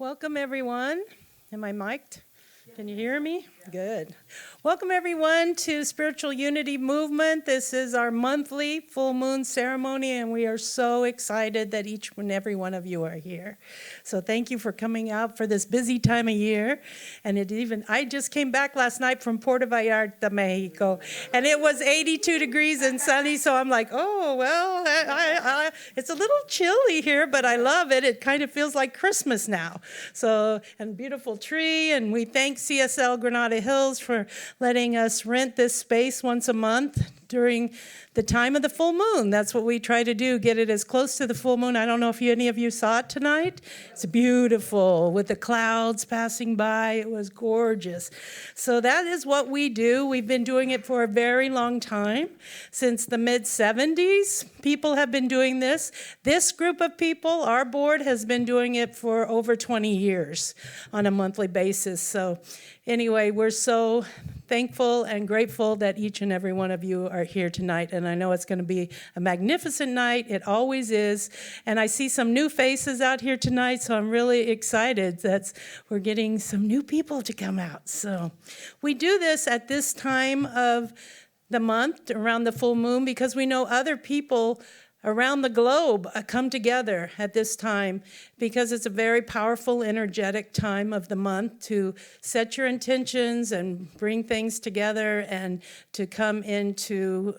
Welcome, everyone. Am I mic'd? Can you hear me? Good. Welcome, everyone, to Spiritual Unity Movement. This is our monthly full moon ceremony, and we are so excited that each and every one of you are here. So thank you for coming out for this busy time of year. And I just came back last night from Puerto Vallarta, Mexico, and it was 82 degrees and sunny, so I'm like, oh, well, it's a little chilly here, but I love it. It kind of feels like Christmas now. So, and beautiful tree, and we thank CSL Granada Hills for letting us rent this space once a month during the time of the full moon. That's what we try to do, get it as close to the full moon. I don't know if any of you saw it tonight. It's beautiful with the clouds passing by. It was gorgeous. So that is what we do. We've been doing it for a very long time. Since the mid-70s, people have been doing this. This group of people, our board, has been doing it for over 20 years on a monthly basis. So anyway, we're so thankful and grateful that each and every one of you are here tonight. And I know it's going to be a magnificent night. It always is. And I see some new faces out here tonight, so I'm really excited that we're getting some new people to come out. So we do this at this time of the month around the full moon because we know other people around the globe come together at this time because it's a very powerful, energetic time of the month to set your intentions and bring things together and to come into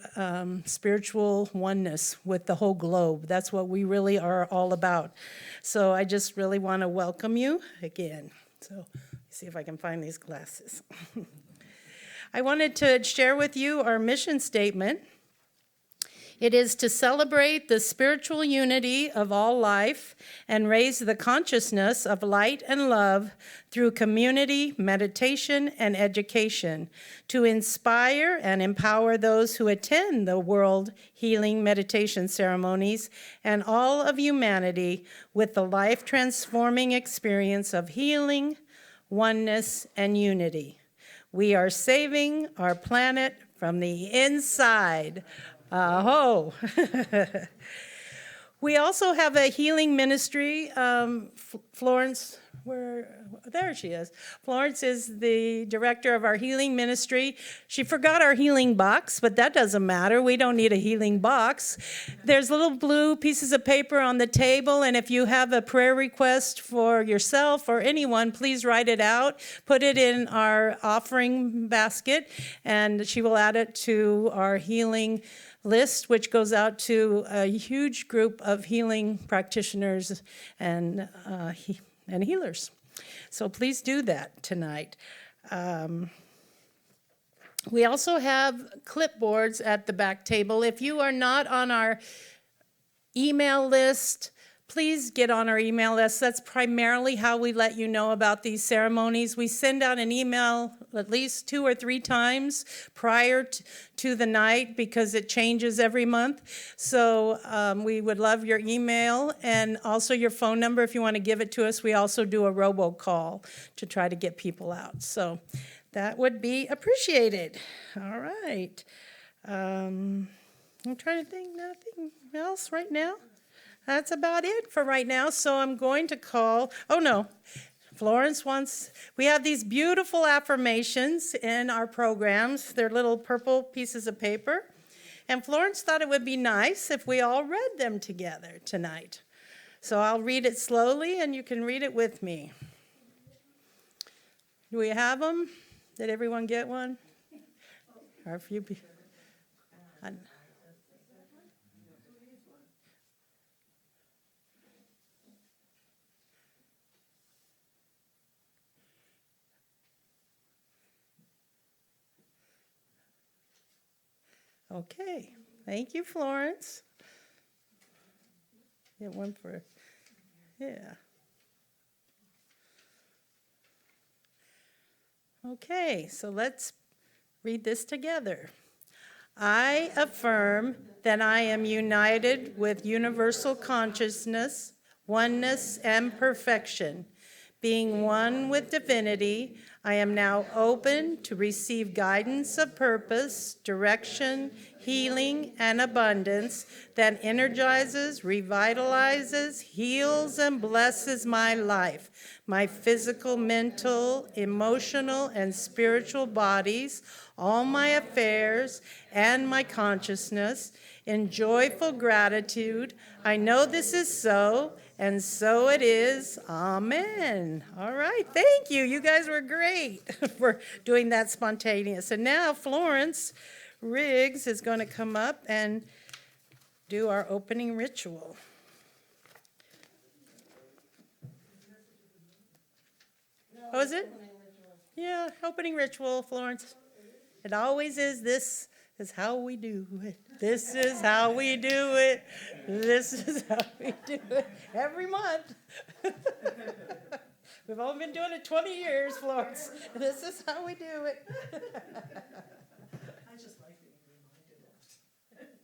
spiritual oneness with the whole globe. That's what we really are all about. So I just really want to welcome you again. So see if I can find these glasses. I wanted to share with you our mission statement. It is to celebrate the spiritual unity of all life and raise the consciousness of light and love through community, meditation, and education, to inspire and empower those who attend the World Healing Meditation Ceremonies and all of humanity with the life-transforming experience of healing, oneness, and unity. We are saving our planet from the inside. Aho. We also have a healing ministry. Florence, there she is. Florence is the director of our healing ministry. She forgot our healing box, but that doesn't matter. We don't need a healing box. There's little blue pieces of paper on the table, and if you have a prayer request for yourself or anyone, please write it out, put it in our offering basket, and she will add it to our healing list, which goes out to a huge group of healing practitioners and healers. So please do that tonight. We also have clipboards at the back table. If you are not on our email list, please get on our email list. That's primarily how we let you know about these ceremonies. We send out an email at least 2 or 3 times prior to the night because it changes every month. So we would love your email and also your phone number if you want to give it to us. We also do a robocall to try to get people out. So that would be appreciated. All right. I'm trying to think, nothing else right now. That's about it for right now. So I'm going to call, Florence wants, we have these beautiful affirmations in our programs. They're little purple pieces of paper. And Florence thought it would be nice if we all read them together tonight. So I'll read it slowly and you can read it with me. Do we have them? Did everyone get one? Or if you be... Okay, thank you, Florence. Get one for, yeah. Okay, so let's read this together. I affirm that I am united with universal consciousness, oneness, and perfection. Being one with divinity, I am now open to receive guidance of purpose, direction, healing, and abundance that energizes, revitalizes, heals, and blesses my life, my physical, mental, emotional, and spiritual bodies, all my affairs, and my consciousness. In joyful gratitude, I know this is so, and so it is. Amen. All right. Thank you. You guys were great for doing that spontaneous. And now Florence Riggs is going to come up and do our opening ritual. What was it? Yeah, opening ritual, Florence. It always is. This is how we do it. This is how we do it. This is how we do it. Every month. We've only been doing it 20 years, Florence. This is how we do it. I just like being reminded of it.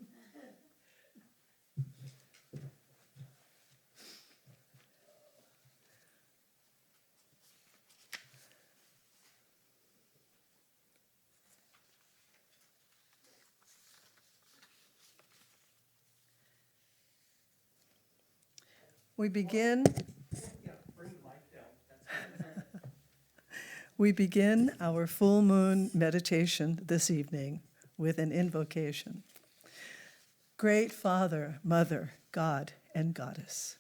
We begin our full moon meditation this evening with an invocation. Great Father, Mother, God, and Goddess,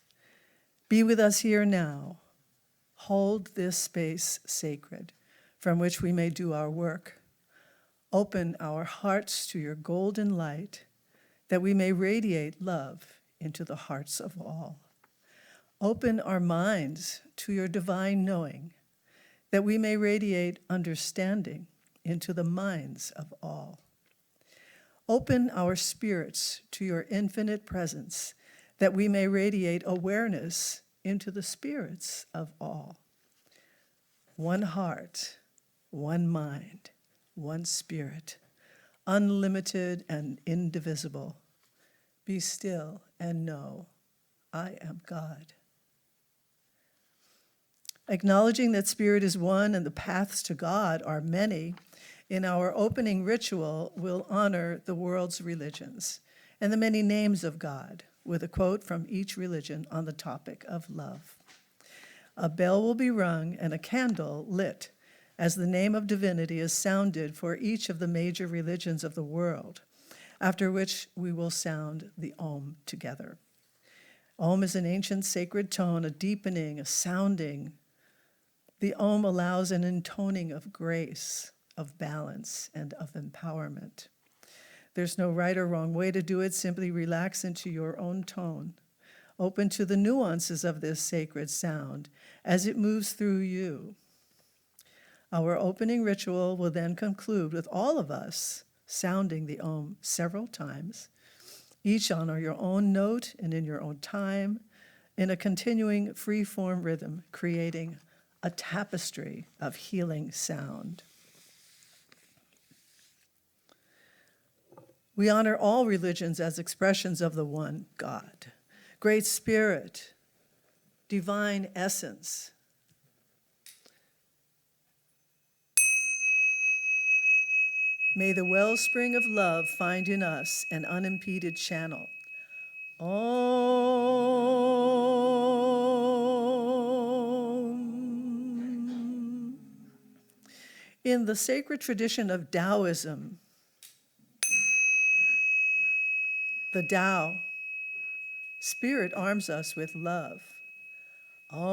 be with us here now. Hold this space sacred from which we may do our work. Open our hearts to your golden light that we may radiate love into the hearts of all. Open our minds to your divine knowing that we may radiate understanding into the minds of all. Open our spirits to your infinite presence that we may radiate awareness into the spirits of all. One heart, one mind, one spirit, unlimited and indivisible. Be still and know I am God. Acknowledging that spirit is one and the paths to God are many, in our opening ritual, we'll honor the world's religions and the many names of God with a quote from each religion on the topic of love. A bell will be rung and a candle lit as the name of divinity is sounded for each of the major religions of the world, after which we will sound the Om together. Om is an ancient sacred tone, a deepening, a sounding. The Om allows an intoning of grace, of balance, and of empowerment. There's no right or wrong way to do it. Simply relax into your own tone. Open to the nuances of this sacred sound as it moves through you. Our opening ritual will then conclude with all of us sounding the Om several times, each on your own note and in your own time, in a continuing free-form rhythm, creating a tapestry of healing sound. We honor all religions as expressions of the one God, Great Spirit, divine essence. May the wellspring of love find in us an unimpeded channel. Om. In the sacred tradition of Taoism, the Tao, Spirit arms us with love. Om.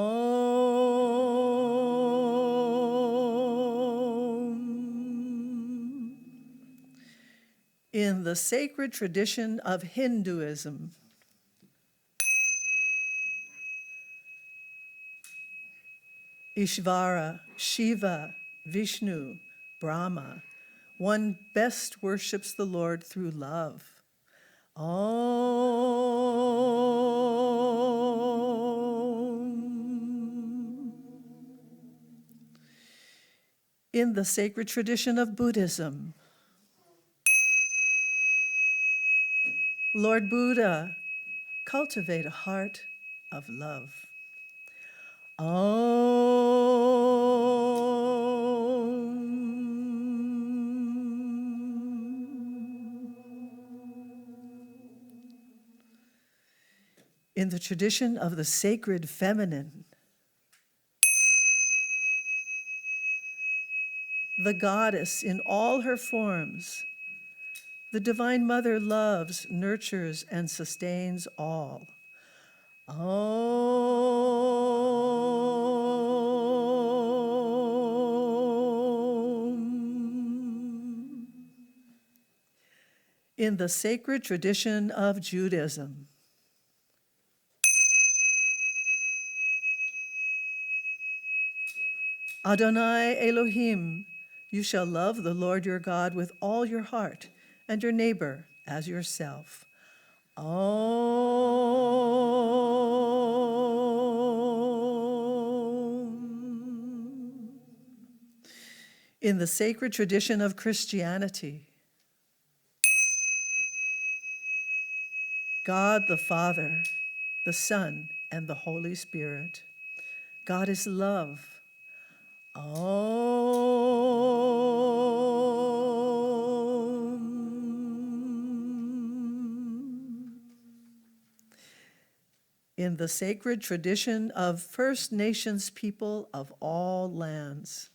In the sacred tradition of Hinduism, Ishvara, Shiva, Vishnu, Brahma, one best worships the Lord through love. Om. In the sacred tradition of Buddhism, Lord Buddha, cultivate a heart of love. Om. In the tradition of the sacred feminine, the goddess in all her forms, the Divine Mother loves, nurtures, and sustains all. Om. In the sacred tradition of Judaism, Adonai Elohim, you shall love the Lord your God with all your heart and your neighbor as yourself. Om. In the sacred tradition of Christianity, God the Father, the Son, and the Holy Spirit. God is love. Om. In the sacred tradition of First Nations people of all lands,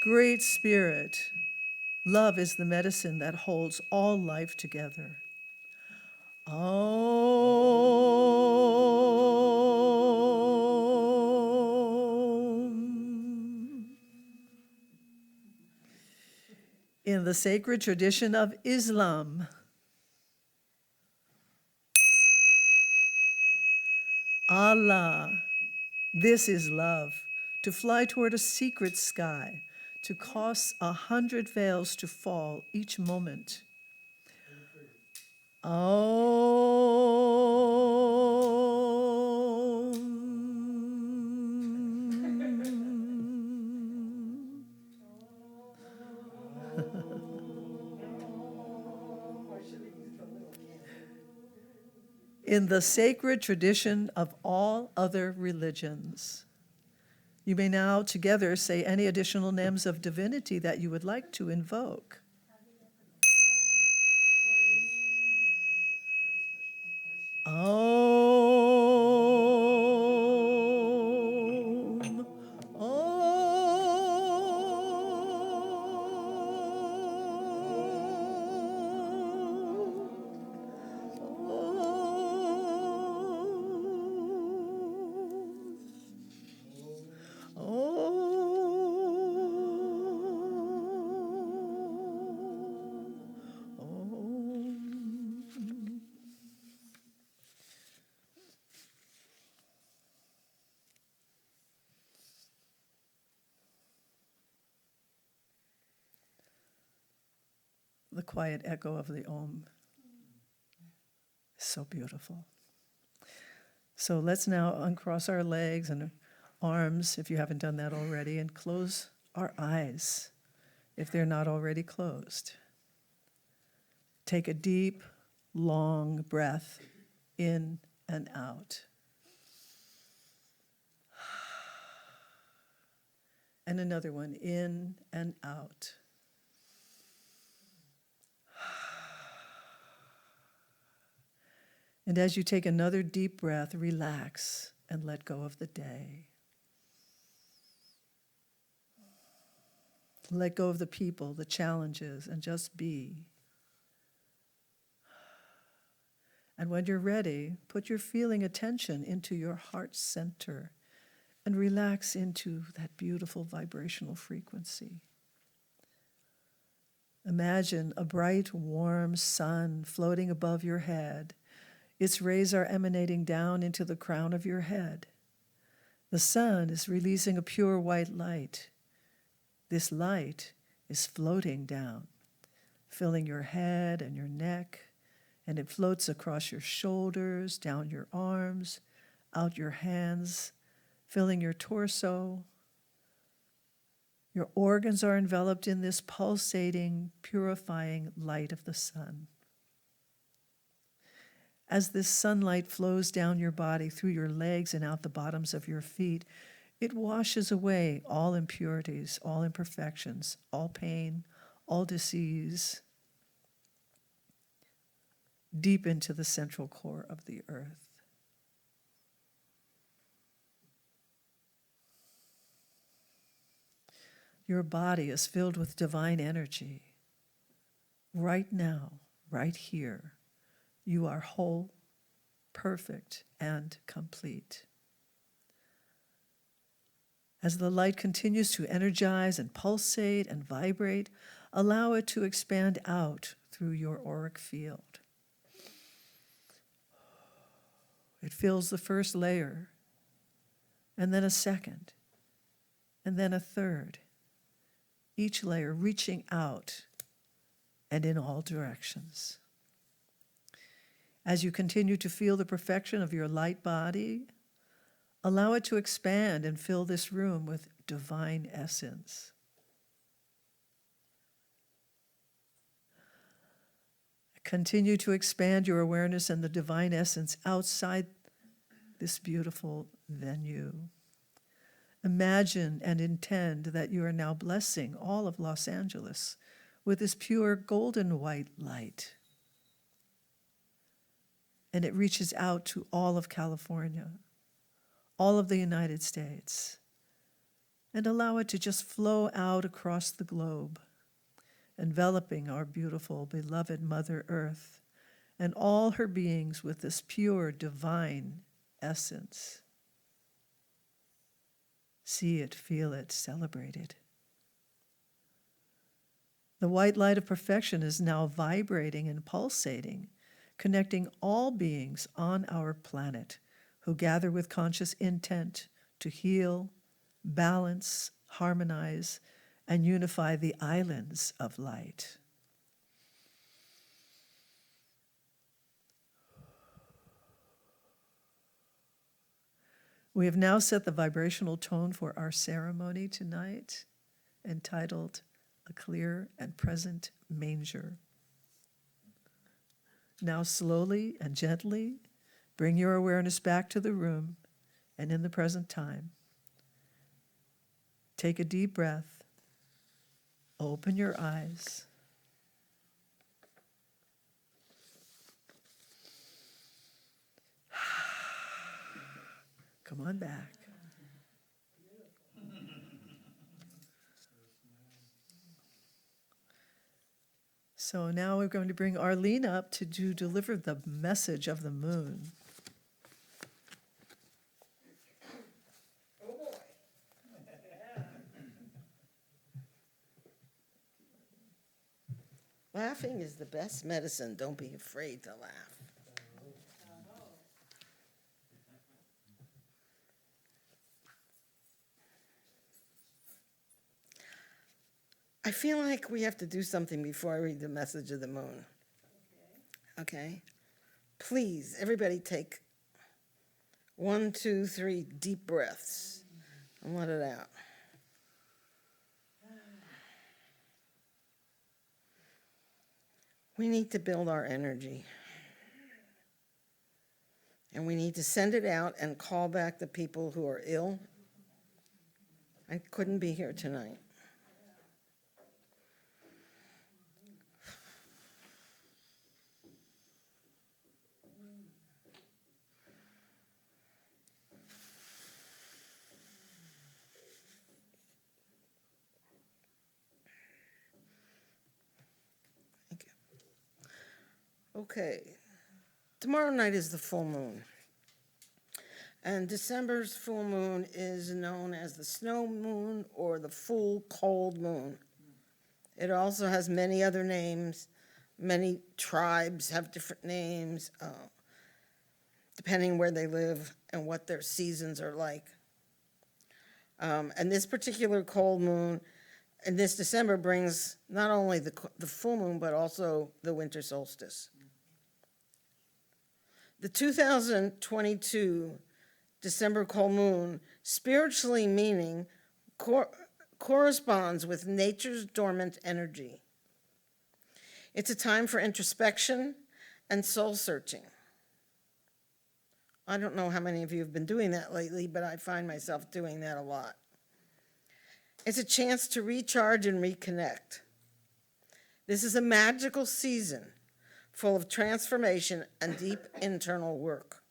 Great Spirit, Love is the medicine that holds all life together. Om. In the sacred tradition of Islam, Allah, this is love, to fly toward a secret sky, to cause 100 veils to fall each moment. In the sacred tradition of all other religions. You may now together say any additional names of divinity that you would like to invoke. Om. The quiet echo of the Om is so beautiful. So let's now uncross our legs and arms, if you haven't done that already, and close our eyes if they're not already closed. Take a deep, long breath in and out. And another one, in and out. And as you take another deep breath, relax and let go of the day. Let go of the people, the challenges, and just be. And when you're ready, put your feeling attention into your heart center and relax into that beautiful vibrational frequency. Imagine a bright, warm sun floating above your head. Its rays are emanating down into the crown of your head. The sun is releasing a pure white light. This light is floating down, filling your head and your neck, and it floats across your shoulders, down your arms, out your hands, filling your torso. Your organs are enveloped in this pulsating, purifying light of the sun. As this sunlight flows down your body, through your legs and out the bottoms of your feet, it washes away all impurities, all imperfections, all pain, all disease, deep into the central core of the earth. Your body is filled with divine energy. Right now, right here, you are whole, perfect, and complete. As the light continues to energize and pulsate and vibrate, allow it to expand out through your auric field. It fills the first layer, and then a second, and then a third, each layer reaching out and in all directions. As you continue to feel the perfection of your light body, allow it to expand and fill this room with divine essence. Continue to expand your awareness and the divine essence outside this beautiful venue. Imagine and intend that you are now blessing all of Los Angeles with this pure golden white light. And it reaches out to all of California, all of the United States, and allow it to just flow out across the globe enveloping our beautiful, beloved Mother Earth and all her beings with this pure, divine essence. See it, feel it, celebrate it. The white light of perfection is now vibrating and pulsating, connecting all beings on our planet who gather with conscious intent to heal, balance, harmonize, and unify the islands of light. We have now set the vibrational tone for our ceremony tonight, entitled A Clear and Present Manger. Now slowly and gently bring your awareness back to the room and in the present time. Take a deep breath. Open your eyes. Come on back. So now we're going to bring Arlene up to deliver the message of the moon. Oh, boy. Laughing is the best medicine. Don't be afraid to laugh. I feel like we have to do something before I read the message of the moon. Okay? Please, everybody take 1, 2, 3 deep breaths and let it out. We need to build our energy. And we need to send it out and call back the people who are ill. I couldn't be here tonight. Okay, tomorrow night is the full moon. And December's full moon is known as the snow moon or the full cold moon. It also has many other names. Many tribes have different names, depending where they live and what their seasons are like. And this particular cold moon and this December brings not only the full moon, but also the winter solstice. The 2022 December cold moon, spiritually meaning, corresponds with nature's dormant energy. It's a time for introspection and soul searching. I don't know how many of you have been doing that lately, but I find myself doing that a lot. It's a chance to recharge and reconnect. This is a magical season full of transformation and deep internal work.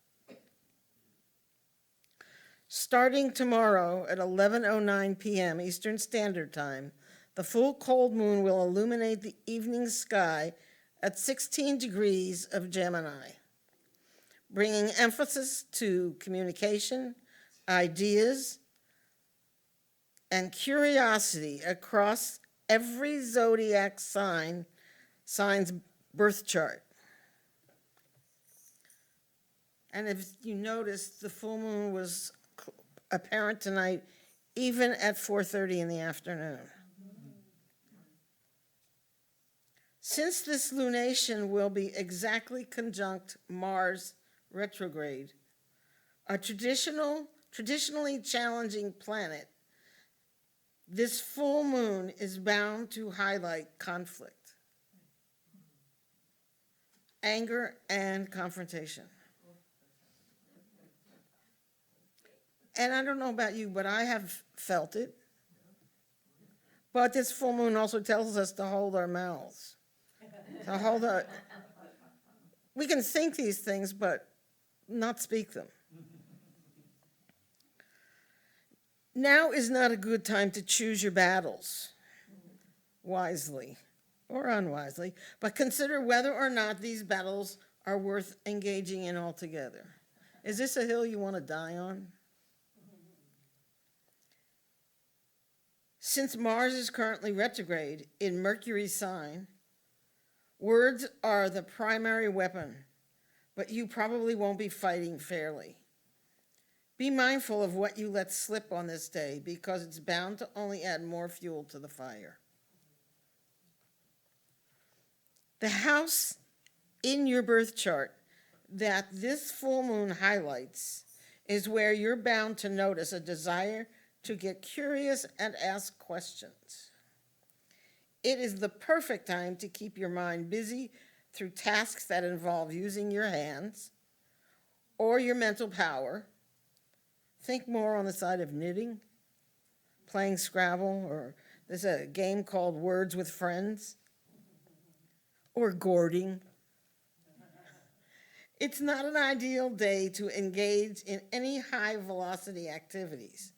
Starting tomorrow at 11:09 p.m. Eastern Standard Time, the full cold moon will illuminate the evening sky at 16 degrees of Gemini, bringing emphasis to communication, ideas, and curiosity across every zodiac sign's birth chart. And if you notice, the full moon was apparent tonight, even at 4:30 in the afternoon. Since this lunation will be exactly conjunct Mars retrograde, a traditionally challenging planet, this full moon is bound to highlight conflict, anger, and confrontation. And I don't know about you, but I have felt it. But this full moon also tells us to hold our mouths. We can think these things, but not speak them. Now is not a good time to choose your battles wisely. or unwisely, but consider whether or not these battles are worth engaging in altogether. Is this a hill you want to die on? Since Mars is currently retrograde in Mercury's sign, words are the primary weapon, but you probably won't be fighting fairly. Be mindful of what you let slip on this day, because it's bound to only add more fuel to the fire. The house in your birth chart that this full moon highlights is where you're bound to notice a desire to get curious and ask questions. It is the perfect time to keep your mind busy through tasks that involve using your hands or your mental power. Think more on the side of knitting, playing Scrabble, or there's a game called Words with Friends, or gourding. It's not an ideal day to engage in any high-velocity activities,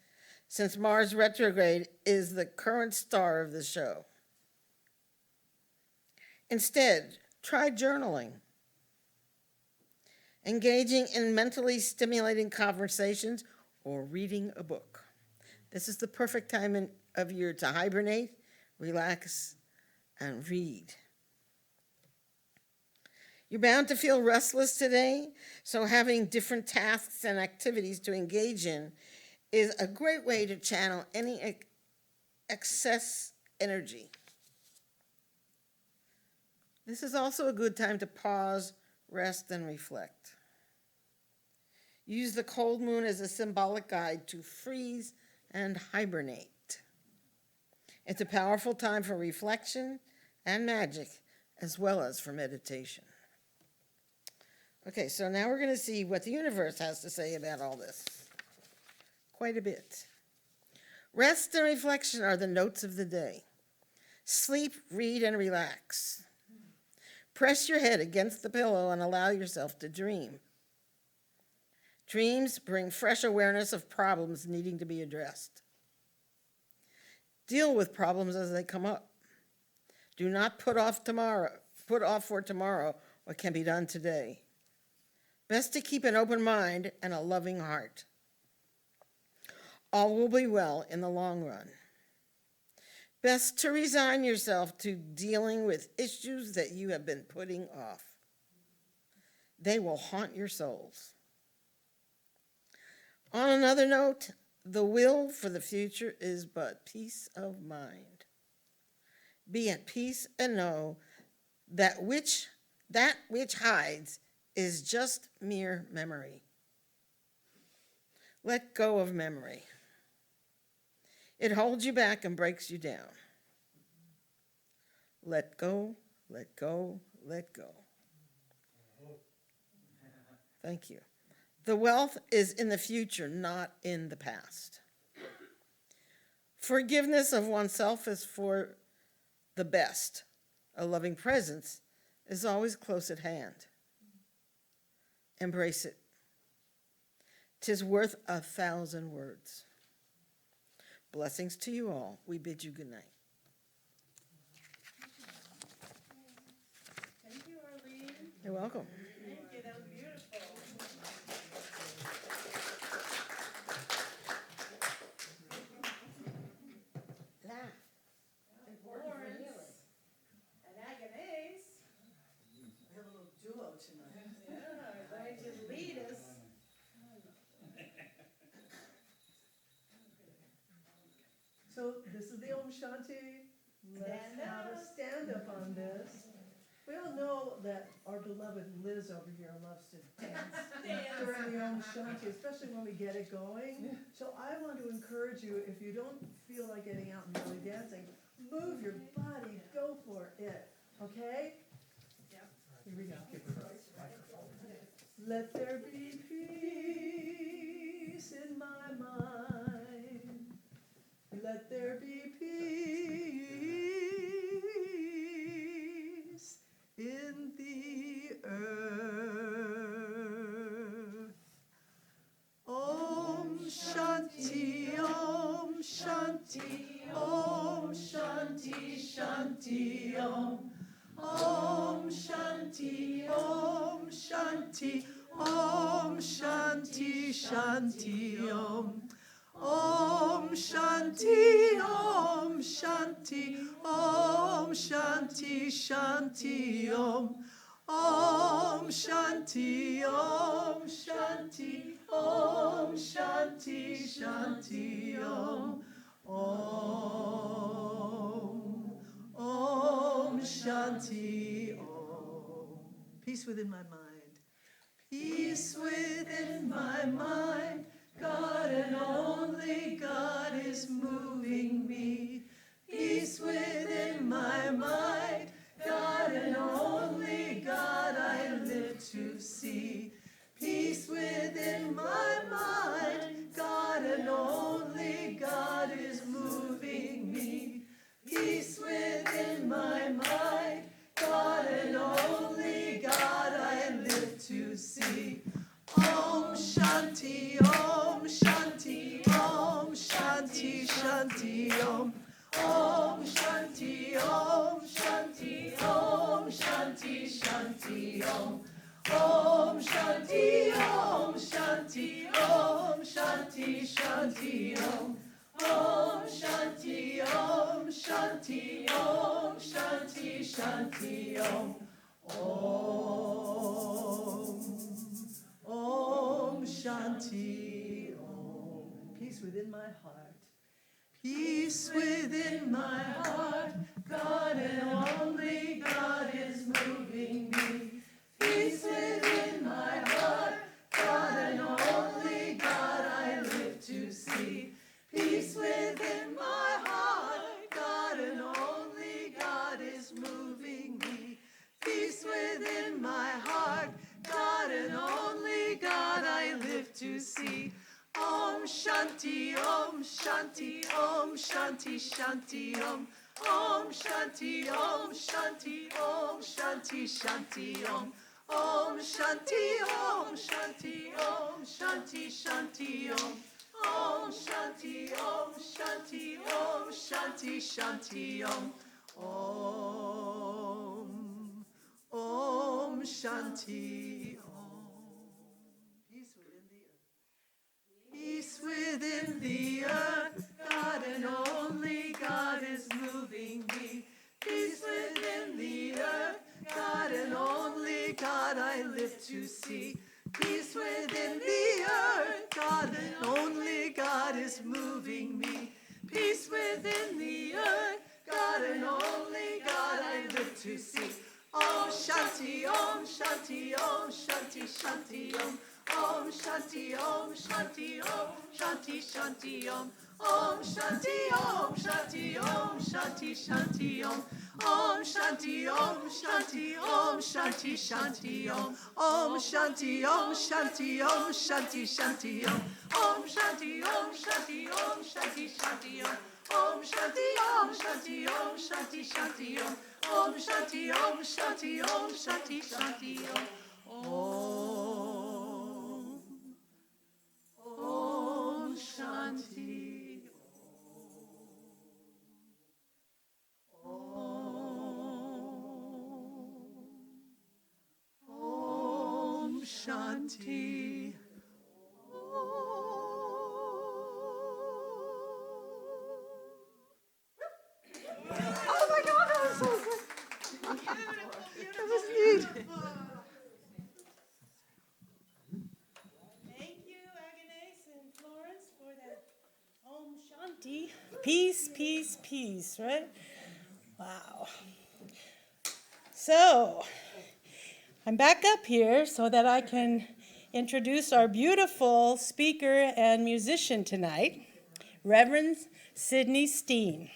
since Mars retrograde is the current star of the show. Instead, try journaling, engaging in mentally stimulating conversations, or reading a book. This is the perfect time of year to hibernate, relax, and read. You're bound to feel restless today, so having different tasks and activities to engage in is a great way to channel any excess energy. This is also a good time to pause, rest, and reflect. Use the cold moon as a symbolic guide to freeze and hibernate. It's a powerful time for reflection and magic, as well as for meditation. Okay, so now we're going to see what the universe has to say about all this. Quite a bit. Rest and reflection are the notes of the day. Sleep, read, and relax. Press your head against the pillow and allow yourself to dream. Dreams bring fresh awareness of problems needing to be addressed. Deal with problems as they come up. Do not put off for tomorrow what can be done today. Best to keep an open mind and a loving heart. All will be well in the long run. Best to resign yourself to dealing with issues that you have been putting off. They will haunt your souls. On another note, the will for the future is but peace of mind. Be at peace and know that which hides is just mere memory. Let go of memory. It holds you back and breaks you down. Let go, let go, let go. Thank you. The wealth is in the future, not in the past. Forgiveness of oneself is for the best. A loving presence is always close at hand. Embrace it. 'Tis worth 1,000 words. Blessings to you all. We bid you good night. Thank you, Arlene. You're welcome. Thank you, that was beautiful. Lawrence and Agnes. We have a little duo tonight. Yeah, going to lead us. So this is the Om Shanti. Let's Stand have a up. stand up on this. We all know that our beloved Liz over here loves to dance during the Om Shanti, especially when we get it going. So I want to encourage you, if you don't feel like getting out and really dancing, move your body, go for it, okay? Yep. Here we go. Let there be peace in my mind. Let there be peace in the earth. Om Shanti, Om Shanti, Om Shanti, Shanti, Om. Om Shanti, Om Shanti, Om Shanti, Shanti, Om. Om Shanti, Om Shanti, Om Shanti, Shanti, Om. Om Shanti, Om Shanti, Om Shanti, Shanti, Om. Om Shanti, Om. Peace within my mind. Peace within my mind. God and only God is moving me. Peace within my mind. God and only God I live to see. Peace within my mind. God and only God is moving me. Peace within my mind. God and only God I live to see. Om Shanti, Om Shanti, Om Shanti, Shanti, Om. Om Shanti, Om Shanti, Om Shanti, Shanti, Om. Om Shanti, Om Shanti, Om Shanti, Shanti, Om. Om Shanti, Om Shanti, Om Shanti, Shanti, Om. Om Shanti, Om. Peace within my heart. Peace within my heart. God and only God is moving me. Peace within my heart. God and only God I live to see. Peace within my heart. God and only God is moving me. Peace within my heart. God and only God I live to see. Om Shanti, Om Shanti, Om Shanti, Shanti, Om. Om Shanti, Om Shanti, Om Shanti, Shanti, Om. Om Shanti, Om Shanti, Om Shanti, Shanti, Om. Om Shanti, Om Shanti, Om Shanti, Shanti, Om. Om Shanti, Om. Peace within the earth, God and only God is moving me. Peace within the earth, God and only God I live to see. Peace within the earth, God and only God is moving me. Peace within the earth, God and only God I live to see. Om Shanti, Om Shanti, Om Shanti, Shanti, Om. Om Shanti, Om Shanti, Om Shanti, Shanti, Om. Om Shanti, Om Shanti, Om Shanti, Shanti, Om. Om Shanti, Om Shanti, Om Shanti, Shanti, Om. Om Shanti, Om Shanti, Om Shanti, Shanti, Om. Om Shanti, Om Shanti, Om Shanti, Shanti, Om. Om Shanti, Om Shanti, Om Shanti, Shanti, Om. Om Shanti, Om Shanti, Om Shanti, Shanti, Om. Om Shanti. Om Shanti. Oh my God, that was so good. That was neat. Thank you, Agnes and Florence, for that Om Shanti. Peace, peace, peace, right? Wow. So, I'm back up here so that I can introduce our beautiful speaker and musician tonight, Rev Sydney Steen.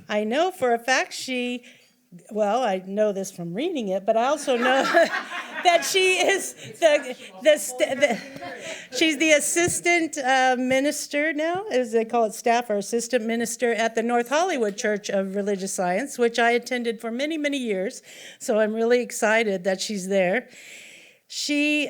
I know for a fact I know this from reading it, but I also know that she is she's the assistant minister now, as they call it, staff or assistant minister at the North Hollywood Church of Religious Science, which I attended for many, many years. So I'm really excited that she's there.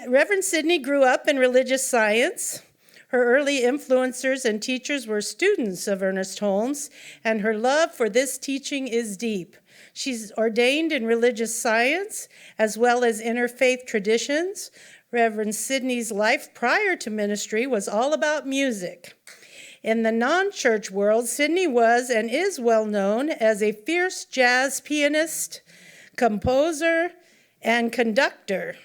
Reverend Sydney grew up in religious science. Her early influencers and teachers were students of Ernest Holmes, and her love for this teaching is deep. She's ordained in religious science as well as interfaith traditions. Rev Sydney's life prior to ministry was all about music. In the non-church world, Sydney was and is well known as a fierce jazz pianist, composer, and conductor.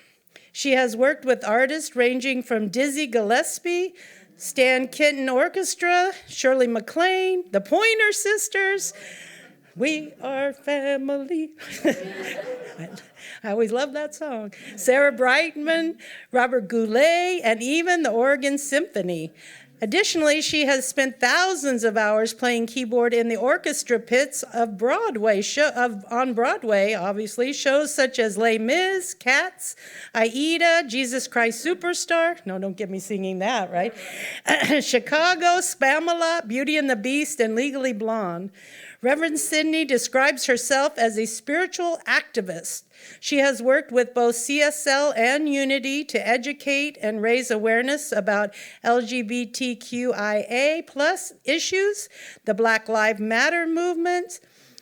She has worked with artists ranging from Dizzy Gillespie, Stan Kenton Orchestra, Shirley MacLaine, the Pointer Sisters. We are family. I always love that song. Sarah Brightman, Robert Goulet, and even the Oregon Symphony. Additionally, she has spent thousands of hours playing keyboard in the orchestra pits of Broadway, on Broadway, obviously, shows such as Les Mis, Cats, Aida, Jesus Christ Superstar. No, don't get me singing that, right? Chicago, Spamalot, Beauty and the Beast, and Legally Blonde. Reverend Sydney describes herself as a spiritual activist. She has worked with both CSL and Unity to educate and raise awareness about LGBTQIA+ issues, the Black Lives Matter movement,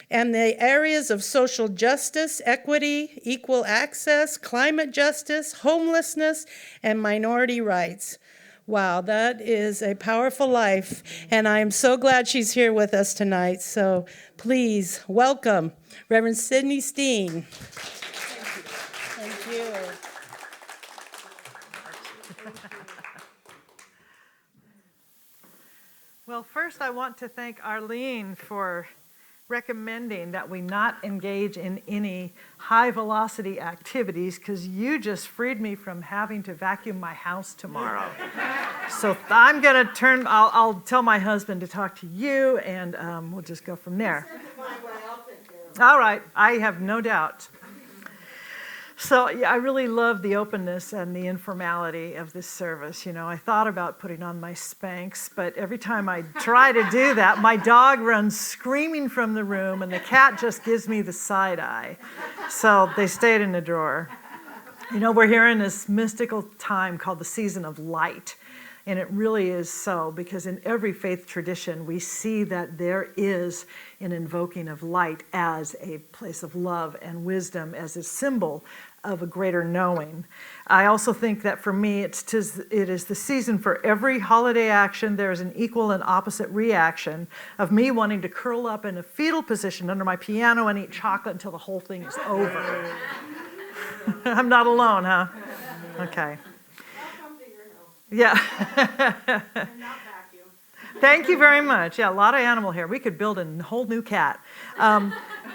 and the areas of social justice, equity, equal access, climate justice, homelessness, and minority rights. Wow, that is a powerful life, and I'm so glad she's here with us tonight. So please welcome Reverend Sydney Steen. Thank you. Well, first I want to thank Arlene for recommending that we not engage in any high-velocity activities because you just freed me from having to vacuum my house tomorrow. So I'm going to I'll tell my husband to talk to you, and we'll just go from there. All right, I have no doubt. So yeah, I really love the openness and the informality of this service. You know, I thought about putting on my Spanx, but every time I try to do that, my dog runs screaming from the room, and the cat just gives me the side eye. So they stayed in the drawer. You know, we're here in this mystical time called the season of light. And it really is so, because in every faith tradition, we see that there is an invoking of light as a place of love and wisdom, as a symbol of a greater knowing. I also think that for me, it is the season for every holiday action. There is an equal and opposite reaction of me wanting to curl up in a fetal position under my piano and eat chocolate until the whole thing is over. I'm not alone, huh? Okay. Yeah. Thank you very much. Yeah, a lot of animal hair. We could build a whole new cat.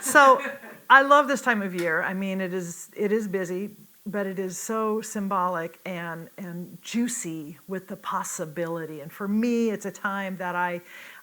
So I love this time of year. I mean, it is busy, but it is so symbolic and juicy with the possibility. And for me, it's a time that I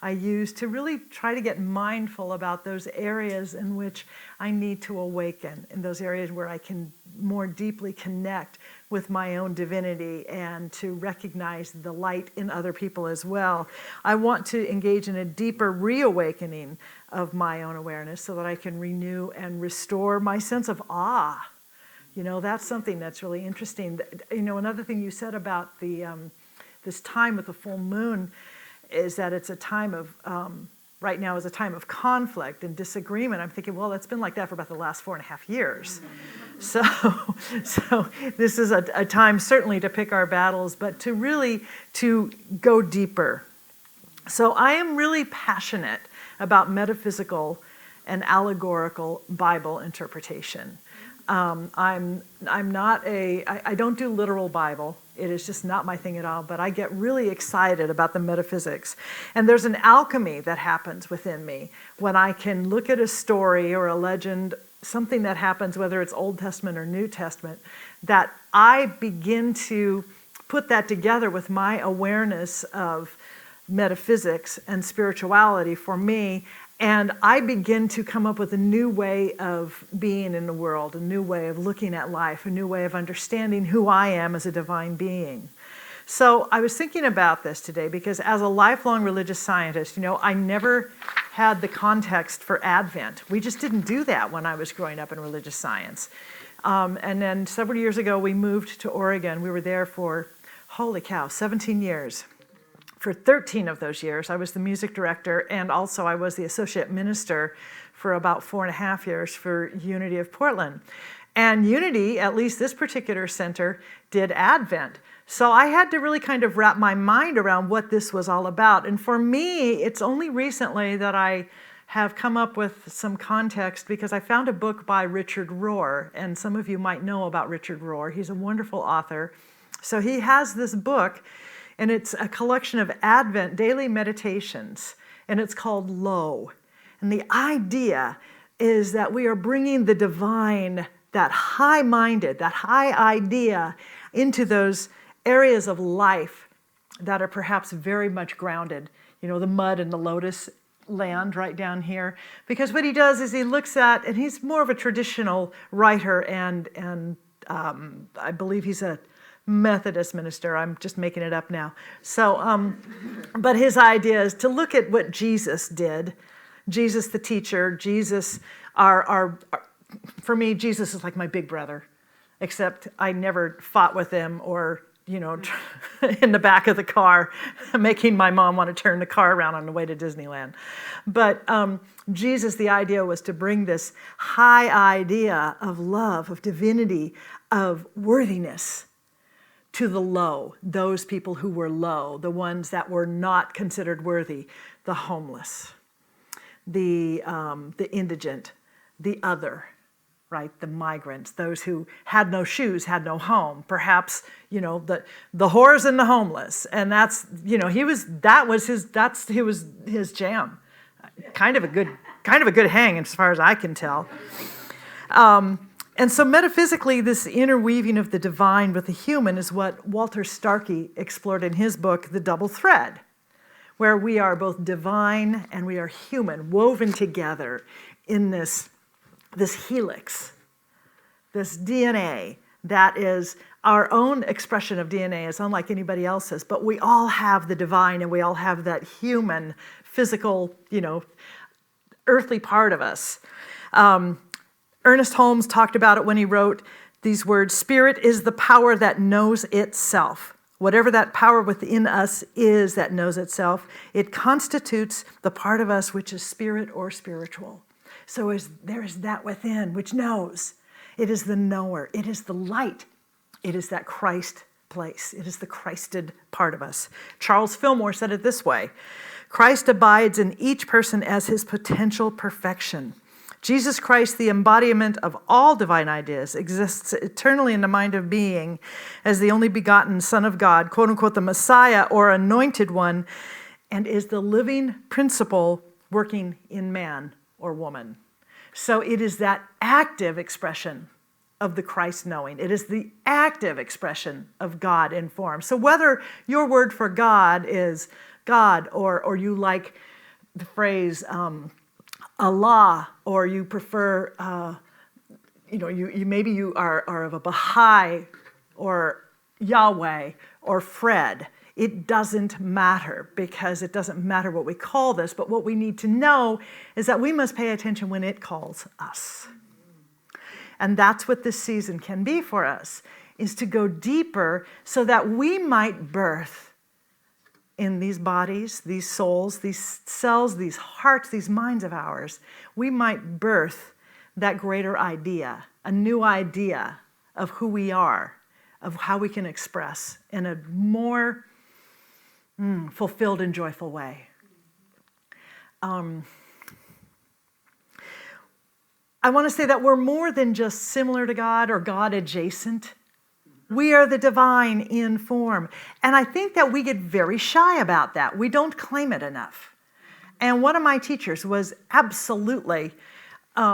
use to really try to get mindful about those areas in which I need to awaken, in those areas where I can more deeply connect with my own divinity and to recognize the light in other people as well. I want to engage in a deeper reawakening of my own awareness so that I can renew and restore my sense of awe. You know, that's something that's really interesting. You know, another thing you said about the this time with the full moon is that it's a time of, right now is a time of conflict and disagreement. I'm thinking, well, it's been like that for about the last 4.5 years. So this is a time certainly to pick our battles, but to really to go deeper. So I am really passionate about metaphysical and allegorical Bible interpretation. I don't do literal Bible. It is just not my thing at all, but I get really excited about the metaphysics. And there's an alchemy that happens within me when I can look at a story or a legend, something that happens, whether it's Old Testament or New Testament, that I begin to put that together with my awareness of metaphysics and spirituality for me, and I begin to come up with a new way of being in the world, a new way of looking at life, a new way of understanding who I am as a divine being. So I was thinking about this today because as a lifelong religious scientist, you know, I never had the context for Advent. We just didn't do that when I was growing up in religious science. And then several years ago, we moved to Oregon. We were there for, holy cow, 17 years. for 13 of those years. I was the music director, and also I was the associate minister for about 4.5 years for Unity of Portland. And Unity, at least this particular center, did Advent. So I had to really kind of wrap my mind around what this was all about. And for me, it's only recently that I have come up with some context, because I found a book by Richard Rohr, and some of you might know about Richard Rohr. He's a wonderful author. So he has this book, and it's a collection of Advent daily meditations, and it's called Lo. And the idea is that we are bringing the divine, that high-minded, that high idea, into those areas of life that are perhaps very much grounded. You know, the mud and the lotus land right down here. Because what he does is he looks at, and he's more of a traditional writer, and I believe he's a Methodist minister. I'm just making it up now. So, but his idea is to look at what Jesus did. Jesus the teacher, Jesus, for me, Jesus is like my big brother, except I never fought with him or, you know, in the back of the car, making my mom want to turn the car around on the way to Disneyland. But Jesus, the idea was to bring this high idea of love, of divinity, of worthiness to the low, those people who were low, the ones that were not considered worthy, the homeless, the indigent, the other, right? The migrants, those who had no shoes, had no home, perhaps, you know, the whores and the homeless. And that's, you know, that was his jam. Kind of a good hang as far as I can tell. And so metaphysically, this interweaving of the divine with the human is what Walter Starkey explored in his book, The Double Thread, where we are both divine and we are human, woven together in this helix, this DNA that is our own expression of DNA, is unlike anybody else's, but we all have the divine and we all have that human, physical, you know, earthly part of us. Ernest Holmes talked about it when he wrote these words: "Spirit is the power that knows itself. Whatever that power within us is that knows itself, it constitutes the part of us which is spirit or spiritual." So there is that within which knows. It is the knower. It is the light. It is that Christ place. It is the Christed part of us. Charles Fillmore said it this way: "Christ abides in each person as his potential perfection. Jesus Christ, the embodiment of all divine ideas, exists eternally in the mind of being as the only begotten Son of God, quote unquote, the Messiah or anointed one, and is the living principle working in man or woman." So it is that active expression of the Christ knowing. It is the active expression of God in form. So whether your word for God is God, or you like the phrase Allah, or you prefer, maybe you are of a Baha'i or Yahweh or Fred. It doesn't matter, because it doesn't matter what we call this, but what we need to know is that we must pay attention when it calls us. And that's what this season can be for us, is to go deeper so that we might birth in these bodies, these souls, these cells, these hearts, these minds of ours, we might birth that greater idea, a new idea of who we are, of how we can express in a more fulfilled and joyful way. I want to say that we're more than just similar to God or God adjacent. We are the divine in form. And I think that we get very shy about that. We don't claim it enough. And one of my teachers was absolutely, she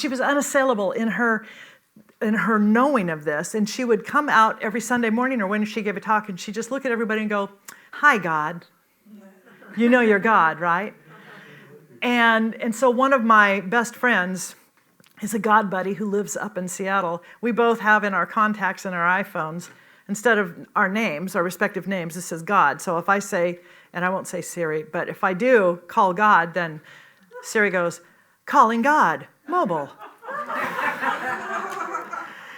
was unassailable in her knowing of this. And she would come out every Sunday morning or when she gave a talk, and she'd just look at everybody and go, "Hi, God. You know you're God, right?" And so one of my best friends is a God buddy who lives up in Seattle. We both have in our contacts in our iPhones, instead of our names, our respective names, it says God. So if I say, and I won't say Siri, but if I do call God, then Siri goes, "Calling God, mobile."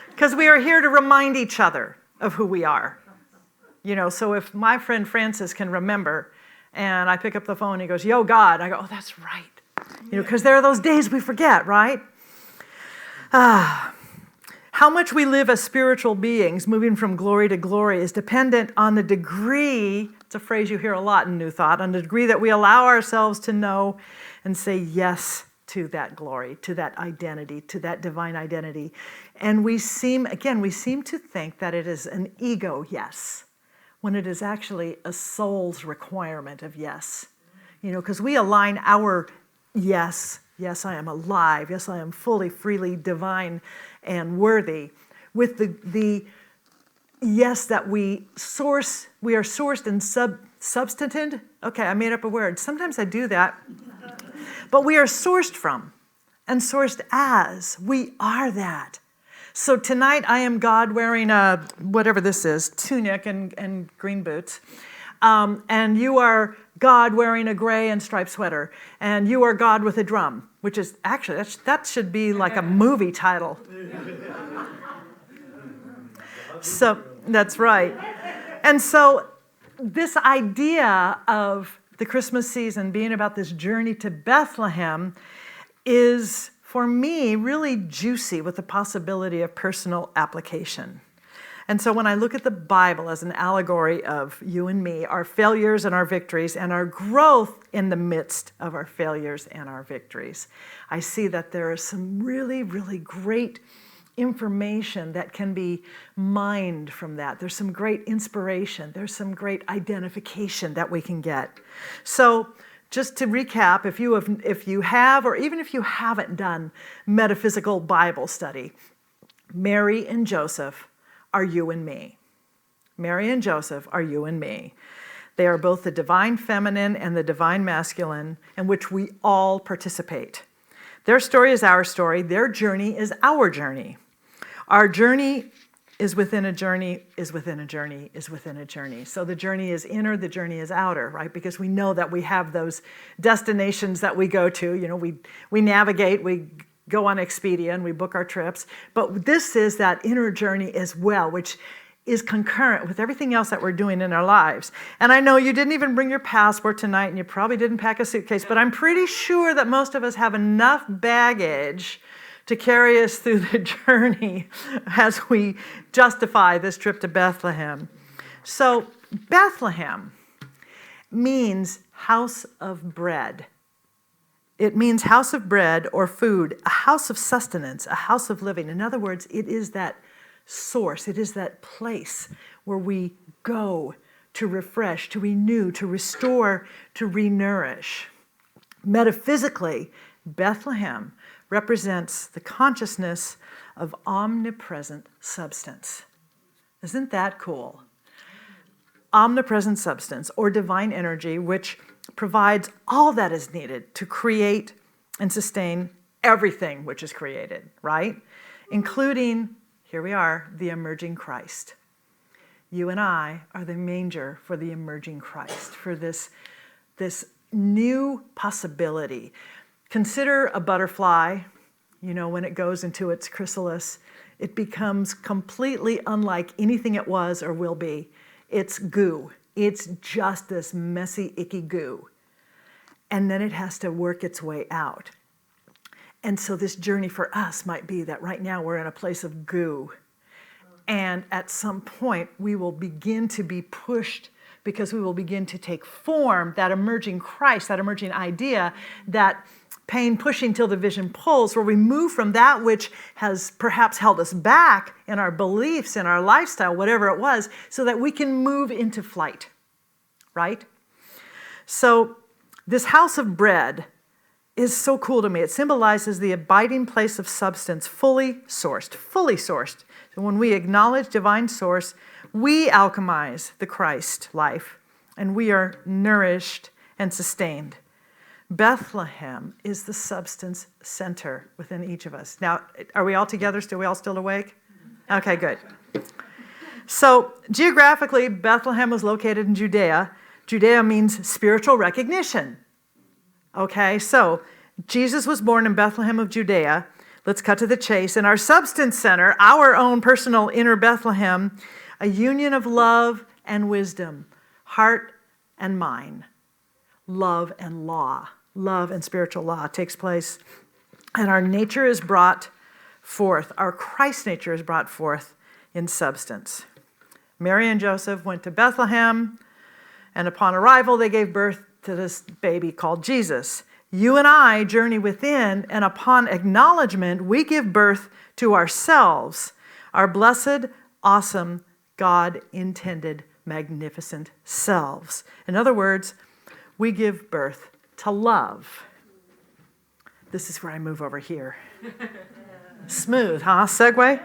Because we are here to remind each other of who we are. So if my friend Francis can remember, and I pick up the phone, he goes, "Yo, God," I go, "Oh, that's right." Because there are those days we forget, right? How much we live as spiritual beings, moving from glory to glory, is dependent on the degree, it's a phrase you hear a lot in New Thought, on the degree that we allow ourselves to know and say yes to that glory, to that identity, to that divine identity. And we seem to think that it is an ego yes, when it is actually a soul's requirement of yes. Because we align our yes, I am alive, yes, I am fully, freely divine and worthy, with the yes that we are sourced and substanted. Okay, I made up a word. Sometimes I do that. But we are sourced from and sourced as. We are that. So tonight I am God wearing a, whatever this is, tunic and green boots. And you are God wearing a gray and striped sweater. And you are God with a drum, which is actually, that should be like a movie title. So that's right. And so this idea of the Christmas season being about this journey to Bethlehem is, for me, really juicy with the possibility of personal application. And so when I look at the Bible as an allegory of you and me, our failures and our victories, and our growth in the midst of our failures and our victories, I see that there is some really, really great information that can be mined from that. There's some great inspiration. There's some great identification that we can get. So just to recap, if you have, or even if you haven't done metaphysical Bible study, Mary and Joseph are you and me. Mary and Joseph are you and me. They are both the divine feminine and the divine masculine, in which we all participate. Their story is our story. Their journey is our journey. Our journey is within a journey, is within a journey, is within a journey. So the journey is inner, the journey is outer, right? Because we know that we have those destinations that we go to. We navigate, we go on Expedia, and we book our trips. But this is that inner journey as well, which is concurrent with everything else that we're doing in our lives. And I know you didn't even bring your passport tonight, and you probably didn't pack a suitcase, but I'm pretty sure that most of us have enough baggage to carry us through the journey as we justify this trip to Bethlehem. So Bethlehem means house of bread. It means house of bread or food, a house of sustenance, a house of living. In other words, it is that source, it is that place where we go to refresh, to renew, to restore, to renourish. Metaphysically, Bethlehem represents the consciousness of omnipresent substance. Isn't that cool? Omnipresent substance, or divine energy, which provides all that is needed to create and sustain everything which is created, right? Including, here we are, the emerging Christ. You and I are the manger for the emerging Christ, for this new possibility. Consider a butterfly, when it goes into its chrysalis, it becomes completely unlike anything it was or will be. It's goo. It's just this messy, icky goo. And then it has to work its way out. And so this journey for us might be that right now we're in a place of goo. And at some point we will begin to be pushed, because we will begin to take form, that emerging Christ, that emerging idea, that pain pushing till the vision pulls, where we move from that which has perhaps held us back in our beliefs, in our lifestyle, whatever it was, so that we can move into flight, right? So this house of bread is so cool to me. It symbolizes the abiding place of substance, fully sourced, fully sourced. So when we acknowledge divine source, we alchemize the Christ life, and we are nourished and sustained. Bethlehem is the substance center within each of us. Now, are we all together? Are we all still awake? Okay, good. So geographically, Bethlehem was located in Judea. Judea means spiritual recognition. Okay, so Jesus was born in Bethlehem of Judea. Let's cut to the chase. In our substance center, our own personal inner Bethlehem, a union of love and wisdom, heart and mind, love and law. Love and spiritual law takes place. And our nature is brought forth, our Christ nature is brought forth in substance. Mary and Joseph went to Bethlehem, and upon arrival, they gave birth to this baby called Jesus. You and I journey within, and upon acknowledgement, we give birth to ourselves, our blessed, awesome, God-intended, magnificent selves. In other words, we give birth to love. This is where I move over here. Smooth, huh? Segue?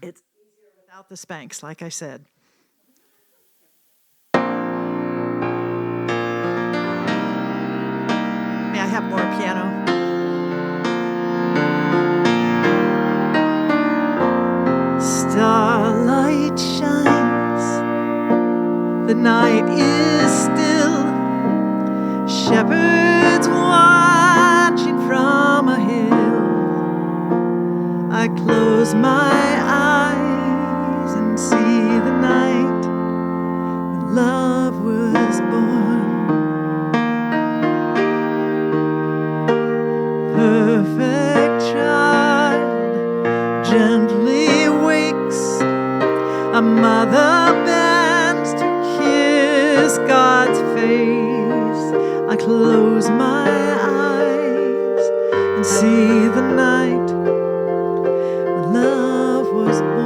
It's easier without the Spanx, like I said. May I have more piano? Starlight shines, the night is still, shepherds watching from a hill. I close my eyes and see the night when love was born. Perfect child gently wakes, a mother bends to kiss God's face. I close my eyes and see the night when love was born.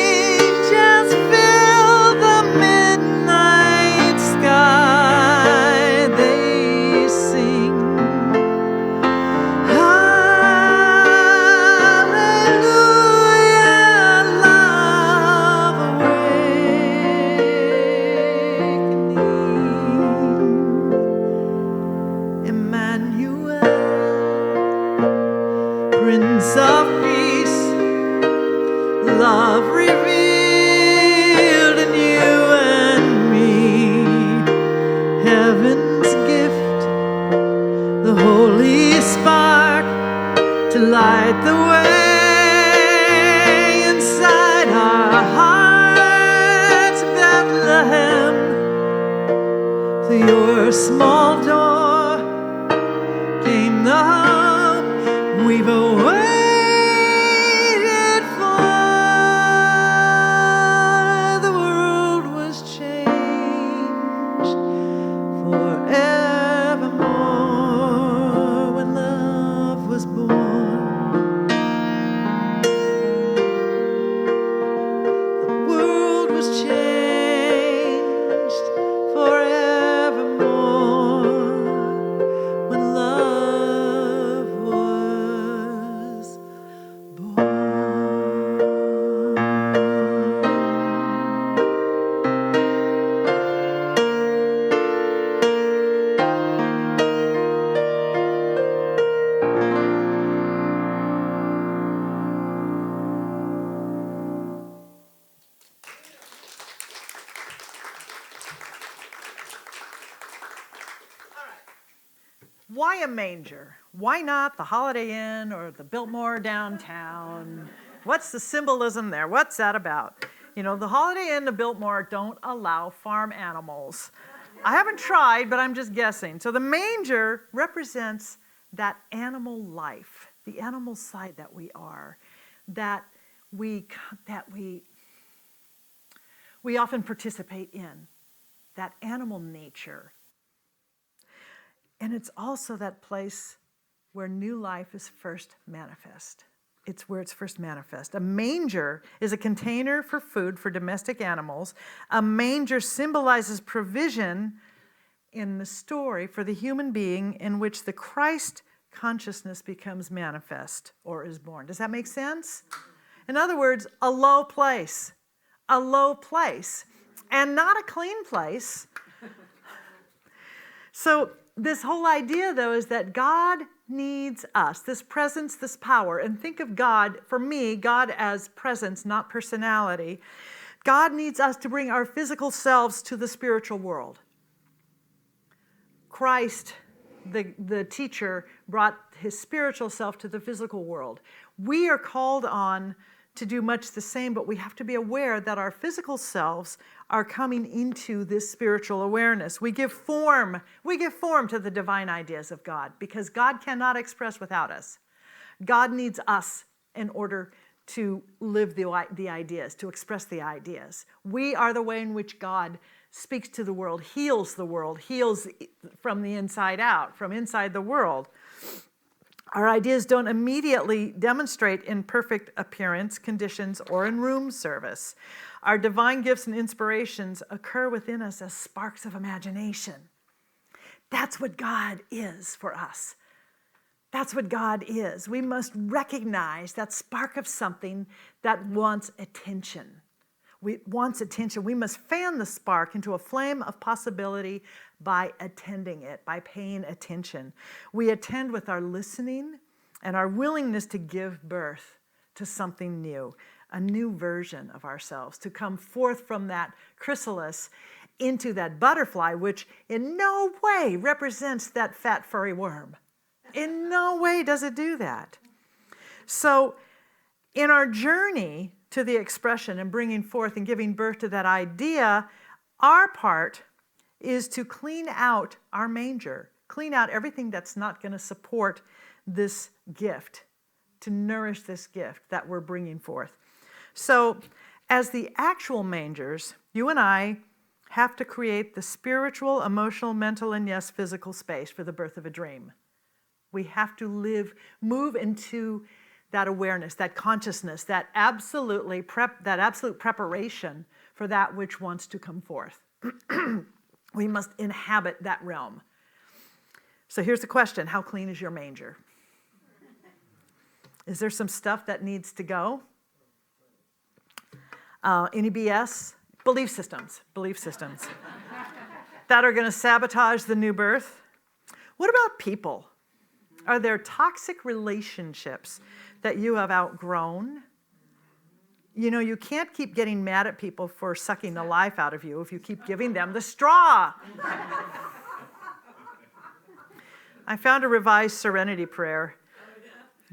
Angels fill the midnight sky, they sing hallelujah, love awakening. Emmanuel, Prince of Peace, love revealed in you and me, heaven's gift, the holy spark to light the way inside our hearts, Bethlehem. Through your small door came the hope we've awaited for. The world was changed forevermore when love was born. The world was changed forevermore when love was born. Why a manger? Why not the Holiday Inn or the Biltmore downtown? What's the symbolism there? What's that about? You know, the Holiday Inn, the Biltmore don't allow farm animals. I haven't tried, but I'm just guessing. So the manger represents that animal life, the animal side that we are, that we often participate in, that animal nature. And it's also that place where new life is first manifest. It's where it's first manifest. A manger is a container for food for domestic animals. A manger symbolizes provision in the story for the human being in which the Christ consciousness becomes manifest or is born. Does that make sense? In other words, a low place. A low place. And not a clean place. So this whole idea, though, is that God needs us, this presence, this power. And think of God, for me, God as presence, not personality. God needs us to bring our physical selves to the spiritual world. Christ, the teacher, brought his spiritual self to the physical world. We are called on to do much the same, but we have to be aware that our physical selves are coming into this spiritual awareness. We give form to the divine ideas of God, because God cannot express without us. God needs us in order to live the ideas, to express the ideas. We are the way in which God speaks to the world, heals from the inside out, from inside the world. Our ideas don't immediately demonstrate in perfect appearance, conditions, or in room service. Our divine gifts and inspirations occur within us as sparks of imagination. That's what God is for us. That's what God is. We must recognize that spark of something that wants attention. We must fan the spark into a flame of possibility by attending it, by paying attention. We attend with our listening and our willingness to give birth to something new, a new version of ourselves, to come forth from that chrysalis into that butterfly, which in no way represents that fat, furry worm. In no way does it do that. So in our journey to the expression and bringing forth and giving birth to that idea, our part is to clean out our manger, clean out everything that's not going to support this gift, to nourish this gift that we're bringing forth. So as the actual mangers, you and I have to create the spiritual, emotional, mental, and yes, physical space for the birth of a dream. We have to move into that awareness, that consciousness, that absolute preparation for that which wants to come forth. We must inhabit that realm. So here's the question: how clean is your manger? Is there some stuff that needs to go? Any BS? Belief systems that are going to sabotage the new birth. What about people? Are there toxic relationships that you have outgrown? You know, you can't keep getting mad at people for sucking the life out of you if you keep giving them the straw. I found a revised serenity prayer.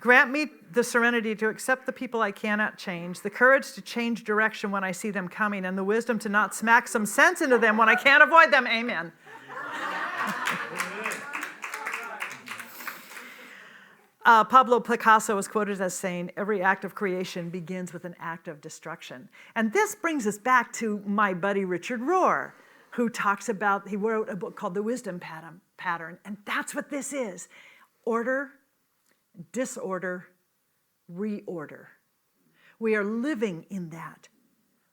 Grant me the serenity to accept the people I cannot change, the courage to change direction when I see them coming, and the wisdom to not smack some sense into them when I can't avoid them. Amen. Pablo Picasso is quoted as saying, every act of creation begins with an act of destruction. And this brings us back to my buddy Richard Rohr, who he wrote a book called The Wisdom Pattern, and that's what this is. Order, disorder, reorder. We are living in that.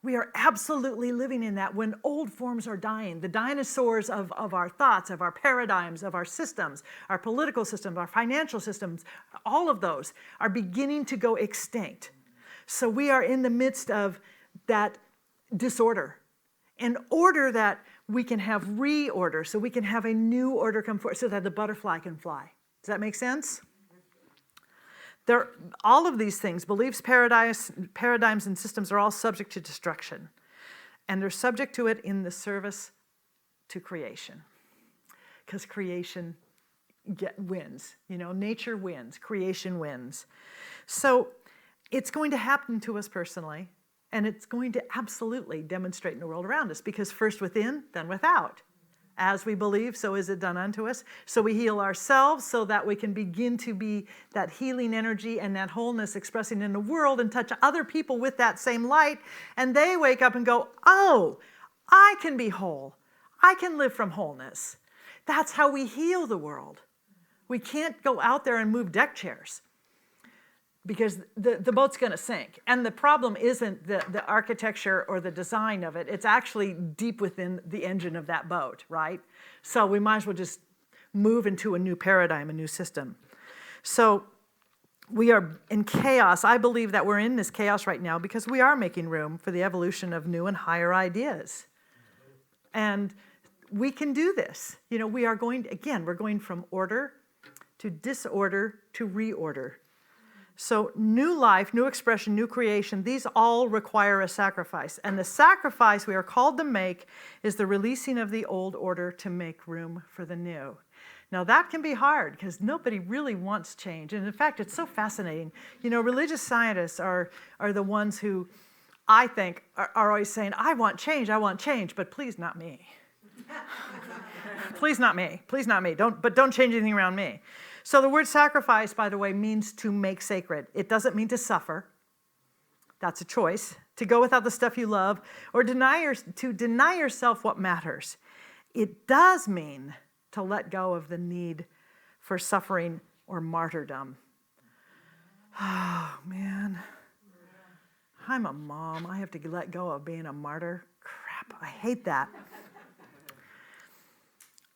We are absolutely living in that when old forms are dying. The dinosaurs of our thoughts, of our paradigms, of our systems, our political systems, our financial systems, all of those are beginning to go extinct. So we are in the midst of that disorder. In order that we can have reorder, so we can have a new order come forth, so that the butterfly can fly. Does that make sense? All of these things, beliefs, paradigms, and systems are all subject to destruction. And they're subject to it in the service to creation. Because creation wins. You know, nature wins. Creation wins. So it's going to happen to us personally. And it's going to absolutely demonstrate in the world around us. Because first within, then without. As we believe, so is it done unto us. So we heal ourselves so that we can begin to be that healing energy and that wholeness expressing in the world and touch other people with that same light. And they wake up and go, oh, I can be whole. I can live from wholeness. That's how we heal the world. We can't go out there and move deck chairs because the boat's going to sink. And the problem isn't the architecture or the design of it. It's actually deep within the engine of that boat, right? So we might as well just move into a new paradigm, a new system. So we are in chaos. I believe that we're in this chaos right now because we are making room for the evolution of new and higher ideas. And we can do this. You know, we're going from order to disorder to reorder. So new life, new expression, new creation, these all require a sacrifice. And the sacrifice we are called to make is the releasing of the old order to make room for the new. Now that can be hard because nobody really wants change. And in fact, it's so fascinating. You know, religious scientists are the ones who I think are always saying, I want change, but please not me. Please not me, please not me. Don't change anything around me. So the word sacrifice, by the way, means to make sacred. It doesn't mean to suffer. That's a choice. To go without the stuff you love or to deny yourself what matters. It does mean to let go of the need for suffering or martyrdom. Oh, man. I'm a mom. I have to let go of being a martyr. Crap, I hate that.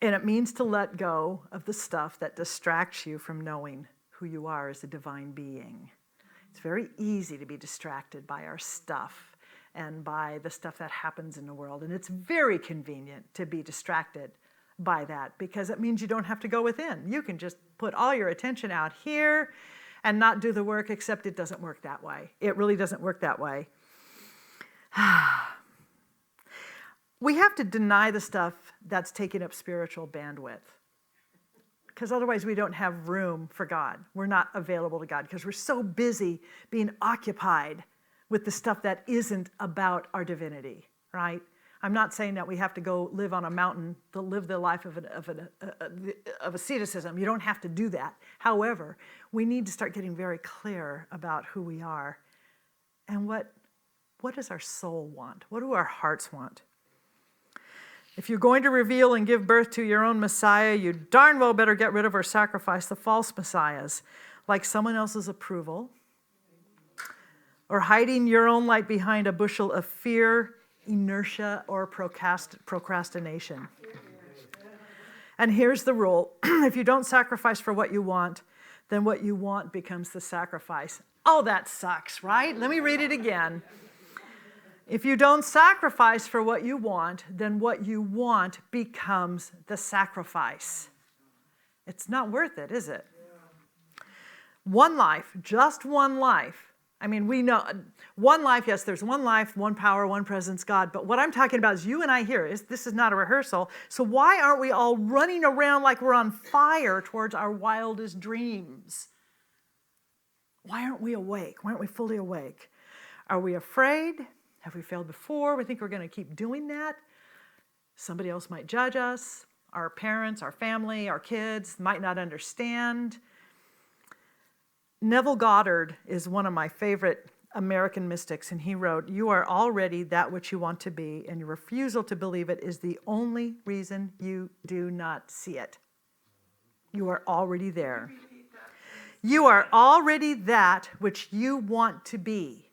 And it means to let go of the stuff that distracts you from knowing who you are as a divine being. It's very easy to be distracted by our stuff and by the stuff that happens in the world. And it's very convenient to be distracted by that because it means you don't have to go within. You can just put all your attention out here and not do the work, except it doesn't work that way. It really doesn't work that way. We have to deny the stuff that's taking up spiritual bandwidth because otherwise we don't have room for God. We're not available to God because we're so busy being occupied with the stuff that isn't about our divinity, right? I'm not saying that we have to go live on a mountain to live the life of asceticism. You don't have to do that. However, we need to start getting very clear about who we are and what does our soul want? What do our hearts want? If you're going to reveal and give birth to your own Messiah, you darn well better get rid of or sacrifice the false messiahs, like someone else's approval, or hiding your own light behind a bushel of fear, inertia, or procrastination. And here's the rule. If you don't sacrifice for what you want, then what you want becomes the sacrifice. Oh, that sucks, right? Let me read it again. If you don't sacrifice for what you want, then what you want becomes the sacrifice. It's not worth it, is it? One life, just one life. I mean, we know one life, yes, there's one life, one power, one presence, God. But what I'm talking about is you and I here. This is not a rehearsal. So why aren't we all running around like we're on fire towards our wildest dreams? Why aren't we awake? Why aren't we fully awake? Are we afraid? Have we failed before? We think we're going to keep doing that. Somebody else might judge us. Our parents, our family, our kids might not understand. Neville Goddard is one of my favorite American mystics, and he wrote, "You are already that which you want to be, and your refusal to believe it is the only reason you do not see it." You are already there. You are already that which you want to be.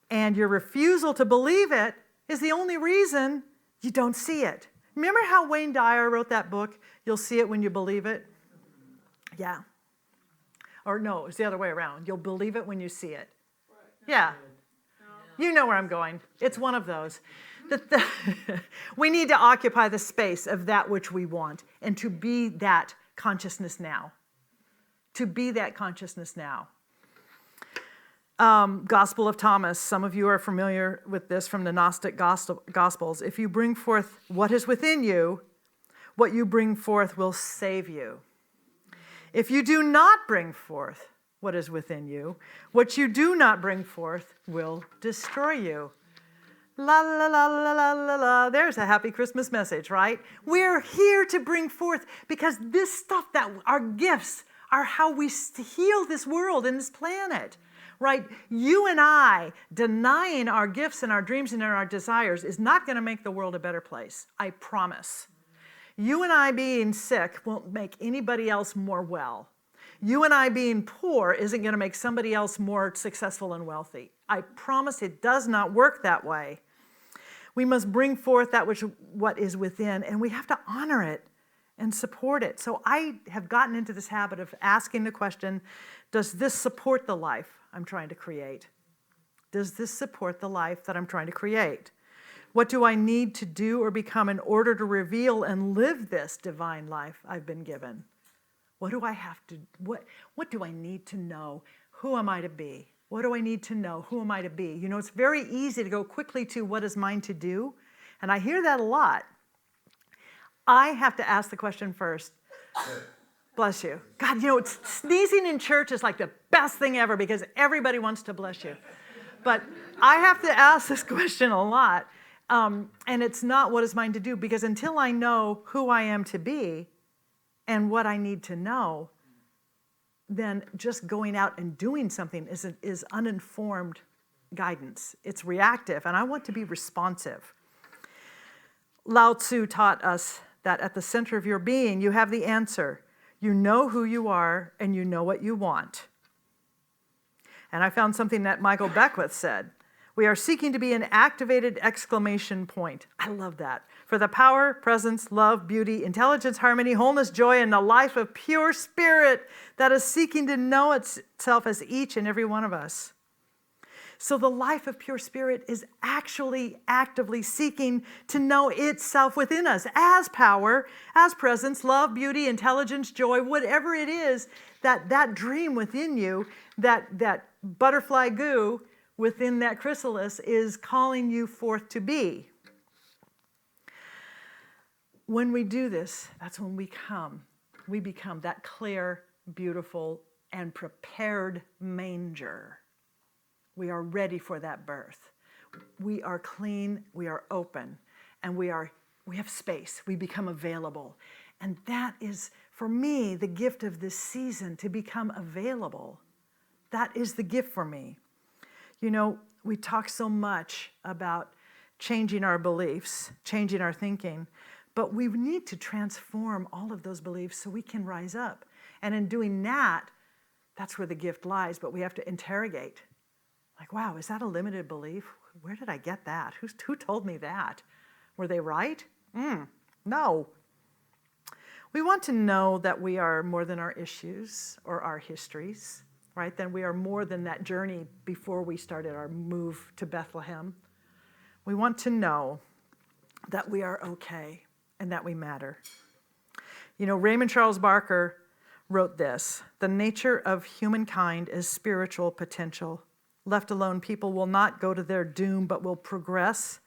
And your refusal to believe it is the only reason you don't see it. Remember how Wayne Dyer wrote that book, You'll See It When You Believe It? Yeah. Or no, it's the other way around. You'll believe it when you see it. Yeah. You know where I'm going. It's one of those. We need to occupy the space of that which we want and to be that consciousness now. To be that consciousness now. Gospel of Thomas. Some of you are familiar with this from the Gnostic Gospels. If you bring forth what is within you, what you bring forth will save you. If you do not bring forth what is within you, what you do not bring forth will destroy you. La, la, la, la, la, la, la. There's a happy Christmas message, right? We're here to bring forth because this stuff, that our gifts are how we heal this world and this planet. Right? You and I denying our gifts and our dreams and our desires is not going to make the world a better place. I promise. You and I being sick won't make anybody else more well. You and I being poor isn't going to make somebody else more successful and wealthy. I promise it does not work that way. We must bring forth that what is within, and we have to honor it and support it. So I have gotten into this habit of asking the question, does this support the life I'm trying to create? Does this support the life that I'm trying to create? What do I need to do or become in order to reveal and live this divine life I've been given? What do I have to, what do I need to know? Who am I to be? What do I need to know? Who am I to be? You know, it's very easy to go quickly to what is mine to do. And I hear that a lot. I have to ask the question first, Bless you. God, sneezing in church is like the best thing ever because everybody wants to bless you. But I have to ask this question a lot, and it's not what is mine to do, because until I know who I am to be and what I need to know, then just going out and doing something is uninformed guidance. It's reactive, and I want to be responsive. Lao Tzu taught us that at the center of your being, you have the answer. You know who you are, and you know what you want. And I found something that Michael Beckwith said. We are seeking to be an activated exclamation point. I love that. For the power, presence, love, beauty, intelligence, harmony, wholeness, joy, and the life of pure spirit that is seeking to know itself as each and every one of us. So the life of pure spirit is actually actively seeking to know itself within us as power, as presence, love, beauty, intelligence, joy, whatever it is, that dream within you, that butterfly goo within that chrysalis is calling you forth to be. When we do this, that's when we become that clear, beautiful, and prepared manger. We are ready for that birth. We are clean, we are open, and we have space. We become available. And that is, for me, the gift of this season, to become available. That is the gift for me. We talk so much about changing our beliefs, changing our thinking, but we need to transform all of those beliefs so we can rise up. And in doing that, that's where the gift lies, but we have to interrogate. Like, wow, is that a limited belief? Where did I get that? Who told me that? Were they right? No. We want to know that we are more than our issues or our histories, right? Then we are more than that journey before we started our move to Bethlehem. We want to know that we are okay and that we matter. Raymond Charles Barker wrote this: the nature of humankind is spiritual potential. Left alone, people will not go to their doom, but will progress,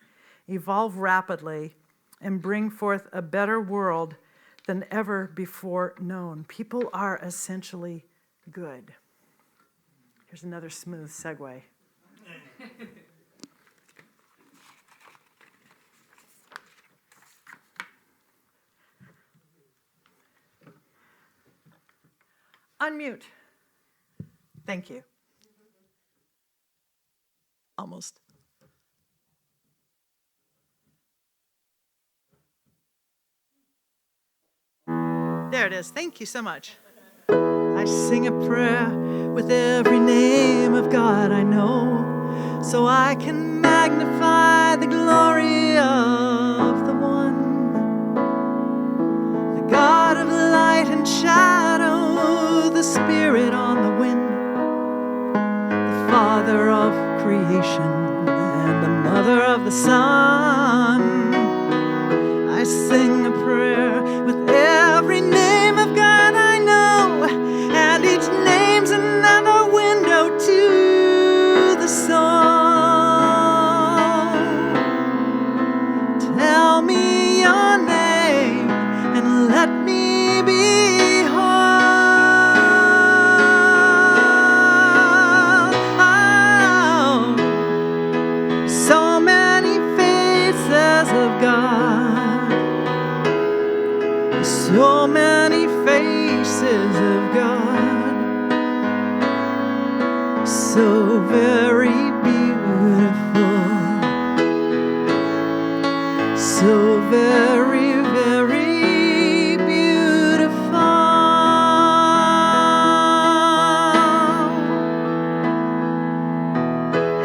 evolve rapidly, and bring forth a better world than ever before known. People are essentially good. Here's another smooth segue. Unmute. Thank you. Almost. There it is. Thank you so much. I sing a prayer with every name of God I know, so I can magnify the glory of the one, the God of light and shadow, the Spirit on the wind, the Father of creation and the Mother of the Son. I sing a prayer with every name of God I know, and each name's another window to the soul. Tell me your name and let me be whole. Oh, so many faces of God. So many faces of God, so very beautiful, so very, very beautiful.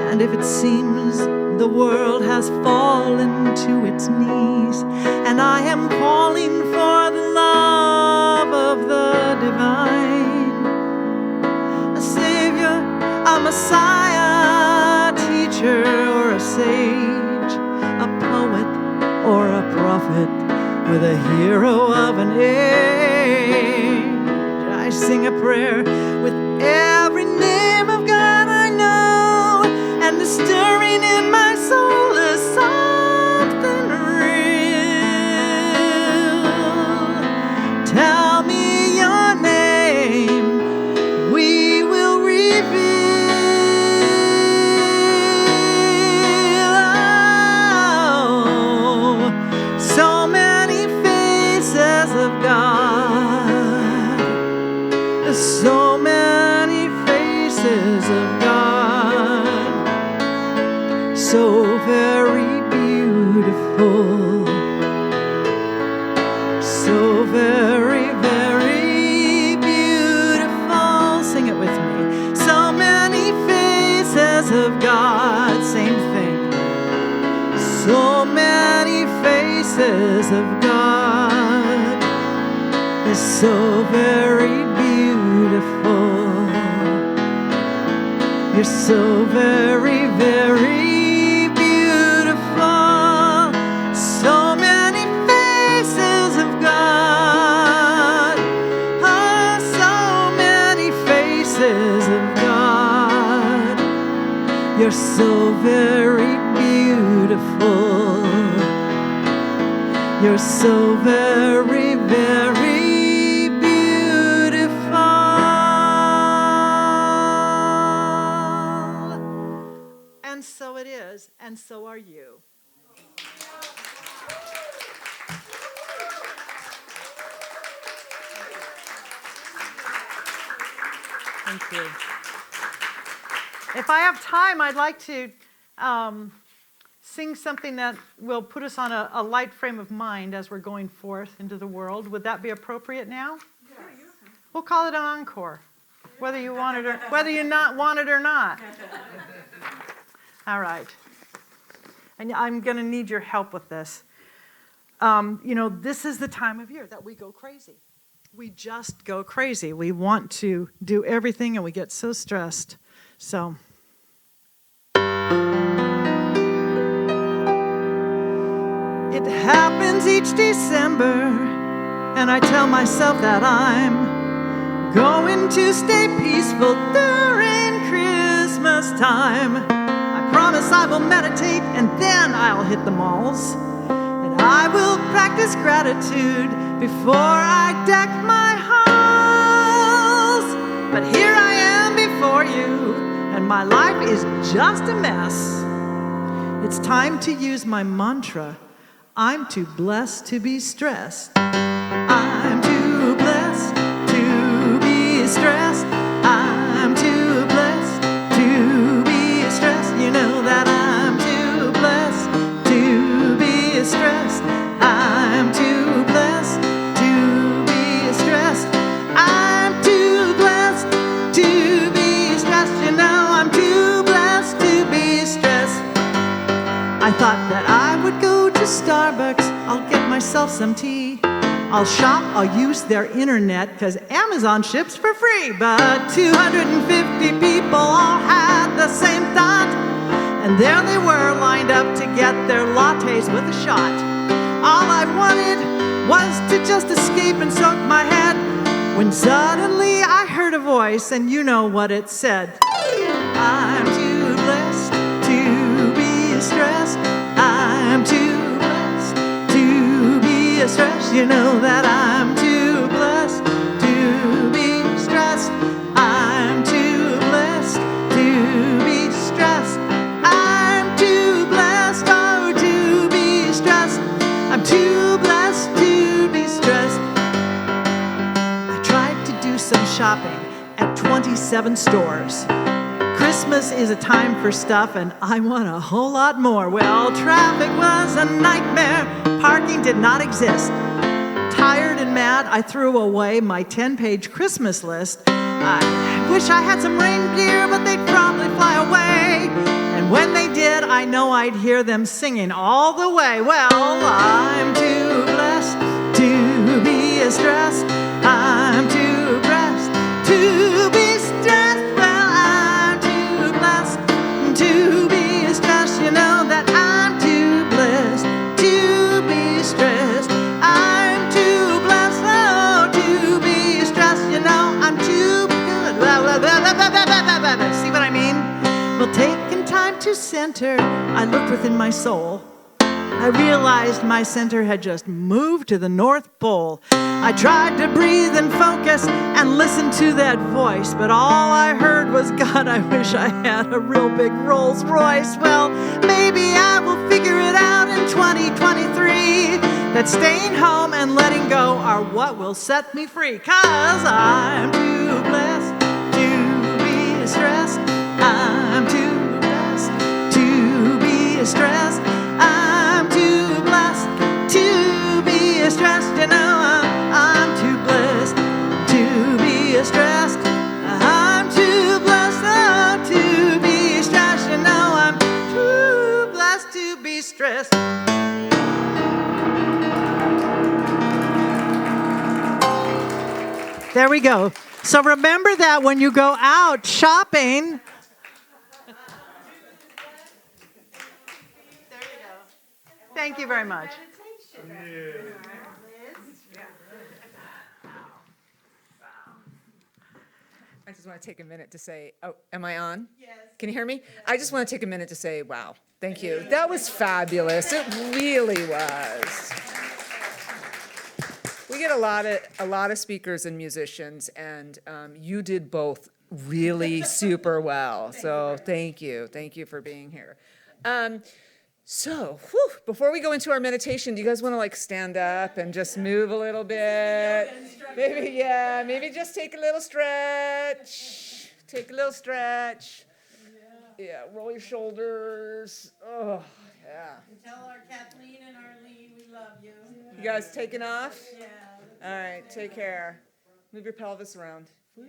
And if it seems the world has fallen to its knees, and I am calling for the love of the divine, a savior, a messiah, a teacher or a sage, a poet or a prophet, with a hero of an age. I sing a prayer with every name of God I know, and the stirring in my soul is something real. Tell me God. So very beautiful. So very, very beautiful. Sing it with me. So many faces of God. Same thing. So many faces of God. Is so very beautiful. You're so very, very beautiful. So many faces of God. Oh, so many faces of God. You're so very beautiful. You're so very, very beautiful. And so it is, and so are you. Thank you. If I have time, I'd like to sing something that will put us on a light frame of mind as we're going forth into the world. Would that be appropriate now? Yeah. We'll call it an encore, whether you want it or whether you not want it or not. All right. And I'm going to need your help with this. This is the time of year that we go crazy. We just go crazy. We want to do everything, and we get so stressed. So. It happens each December, and I tell myself that I'm going to stay peaceful during Christmas time. I promise I will meditate, and then I'll hit the malls. And I will practice gratitude before I deck my halls. But here I am before you, and my life is just a mess. It's time to use my mantra. I'm too blessed to be stressed. I'm too blessed to be stressed. I'm too blessed to be stressed. You know that I'm too blessed to be stressed. I'm too blessed to be stressed. I'm too blessed to be stressed. You know I'm too blessed to be stressed. I thought that I would go to Starbucks, I'll get myself some tea. I'll shop, I'll use their internet, because Amazon ships for free. But 250 people all had the same thought, and there they were lined up to get their lattes with a shot. All I wanted was to just escape and soak my head, when suddenly I heard a voice, and you know what it said. I'm too blessed to be stressed. I'm too blessed to be stressed. You know that I'm too blessed to be stressed. I'm too blessed to be stressed. I'm too blessed, oh, to be stressed. I'm too blessed to be stressed. I tried to do some shopping at 27 stores. Christmas is a time for stuff, and I want a whole lot more. Well, traffic was a nightmare. Parking did not exist. Tired and mad, I threw away my 10-page Christmas list. I wish I had some reindeer, but they'd probably fly away. And when they did, I know I'd hear them singing all the way. Well, I'm too blessed to be stressed. I'm too blessed to be stressed. To be stressed, you know that I'm too blessed to be stressed. I'm too blessed, oh, to be stressed, you know I'm too good. See what I mean? Well, taking time to center, I looked within my soul. I realized my center had just moved to the North Pole. I tried to breathe and focus and listen to that voice, but all I heard was, God, I wish I had a real big Rolls Royce. Well, maybe I will figure it out in 2023, that staying home and letting go are what will set me free. 'Cause I'm too blessed to be stressed. There we go. So remember that when you go out shopping. There you go. Thank you very much. I just want to take a minute to say, oh, am I on? Yes. Can you hear me? I just want to take a minute to say, wow, thank you. That was fabulous. It really was. We get a lot of speakers and musicians, and you did both really super well. So thank you. Thank you for being here. So, before we go into our meditation, do you guys want to like stand up and just move a little bit? Maybe just take a little stretch. Take a little stretch. Yeah, roll your shoulders. Oh, yeah. Tell our Kathleen and Arlene we love you. You guys taking off? Yeah. All right, take care. Move your pelvis around. Woo.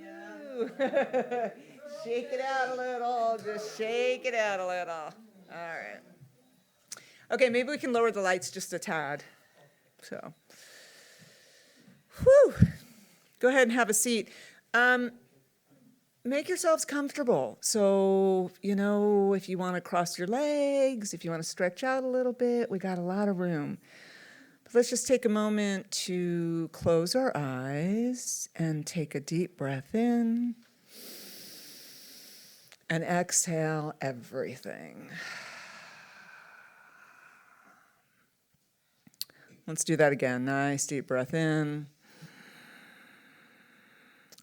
Shake it out a little. Just shake it out a little. All right. Okay, maybe we can lower the lights just a tad. So, go ahead and have a seat. Make yourselves comfortable. So, if you want to cross your legs, if you want to stretch out a little bit, we got a lot of room. But let's just take a moment to close our eyes and take a deep breath in and exhale everything. Let's do that again. Nice deep breath in.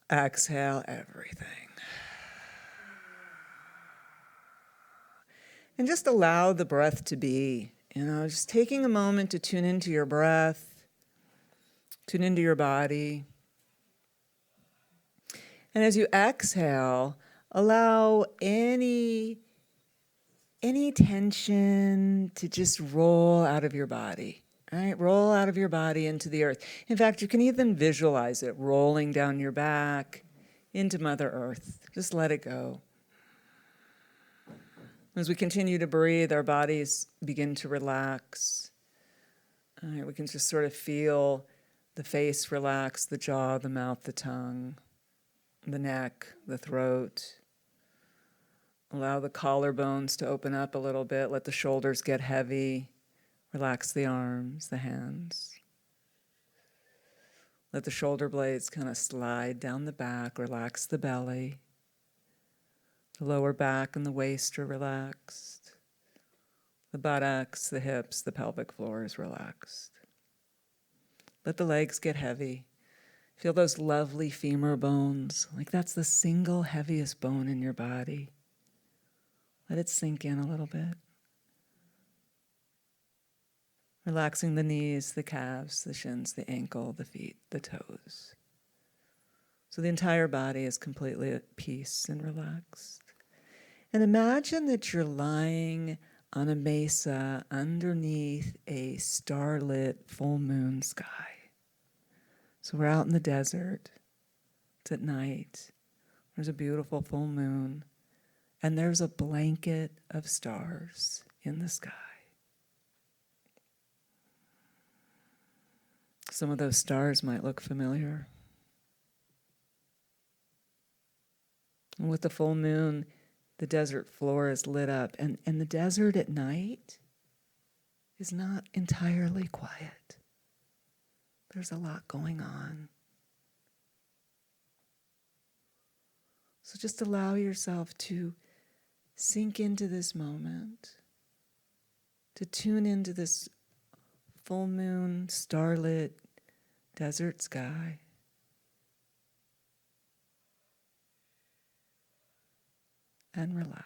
Exhale everything. And just allow the breath to be. Just taking a moment to tune into your breath, tune into your body. And as you exhale, allow any tension to just roll out of your body. All right, roll out of your body into the earth. In fact, you can even visualize it rolling down your back into Mother Earth. Just let it go. As we continue to breathe, our bodies begin to relax. All right, we can just sort of feel the face relax, the jaw, the mouth, the tongue, the neck, the throat. Allow the collarbones to open up a little bit. Let the shoulders get heavy. Relax the arms, the hands. Let the shoulder blades kind of slide down the back. Relax the belly. The lower back and the waist are relaxed. The buttocks, the hips, the pelvic floor is relaxed. Let the legs get heavy. Feel those lovely femur bones, like that's the single heaviest bone in your body. Let it sink in a little bit. Relaxing the knees, the calves, the shins, the ankle, the feet, the toes. So the entire body is completely at peace and relaxed. And imagine that you're lying on a mesa underneath a starlit full moon sky. So we're out in the desert. It's at night. There's a beautiful full moon. And there's a blanket of stars in the sky. Some of those stars might look familiar. And with the full moon, the desert floor is lit up. And the desert at night is not entirely quiet. There's a lot going on. So just allow yourself to sink into this moment, to tune into this full moon, starlit desert sky. And relax.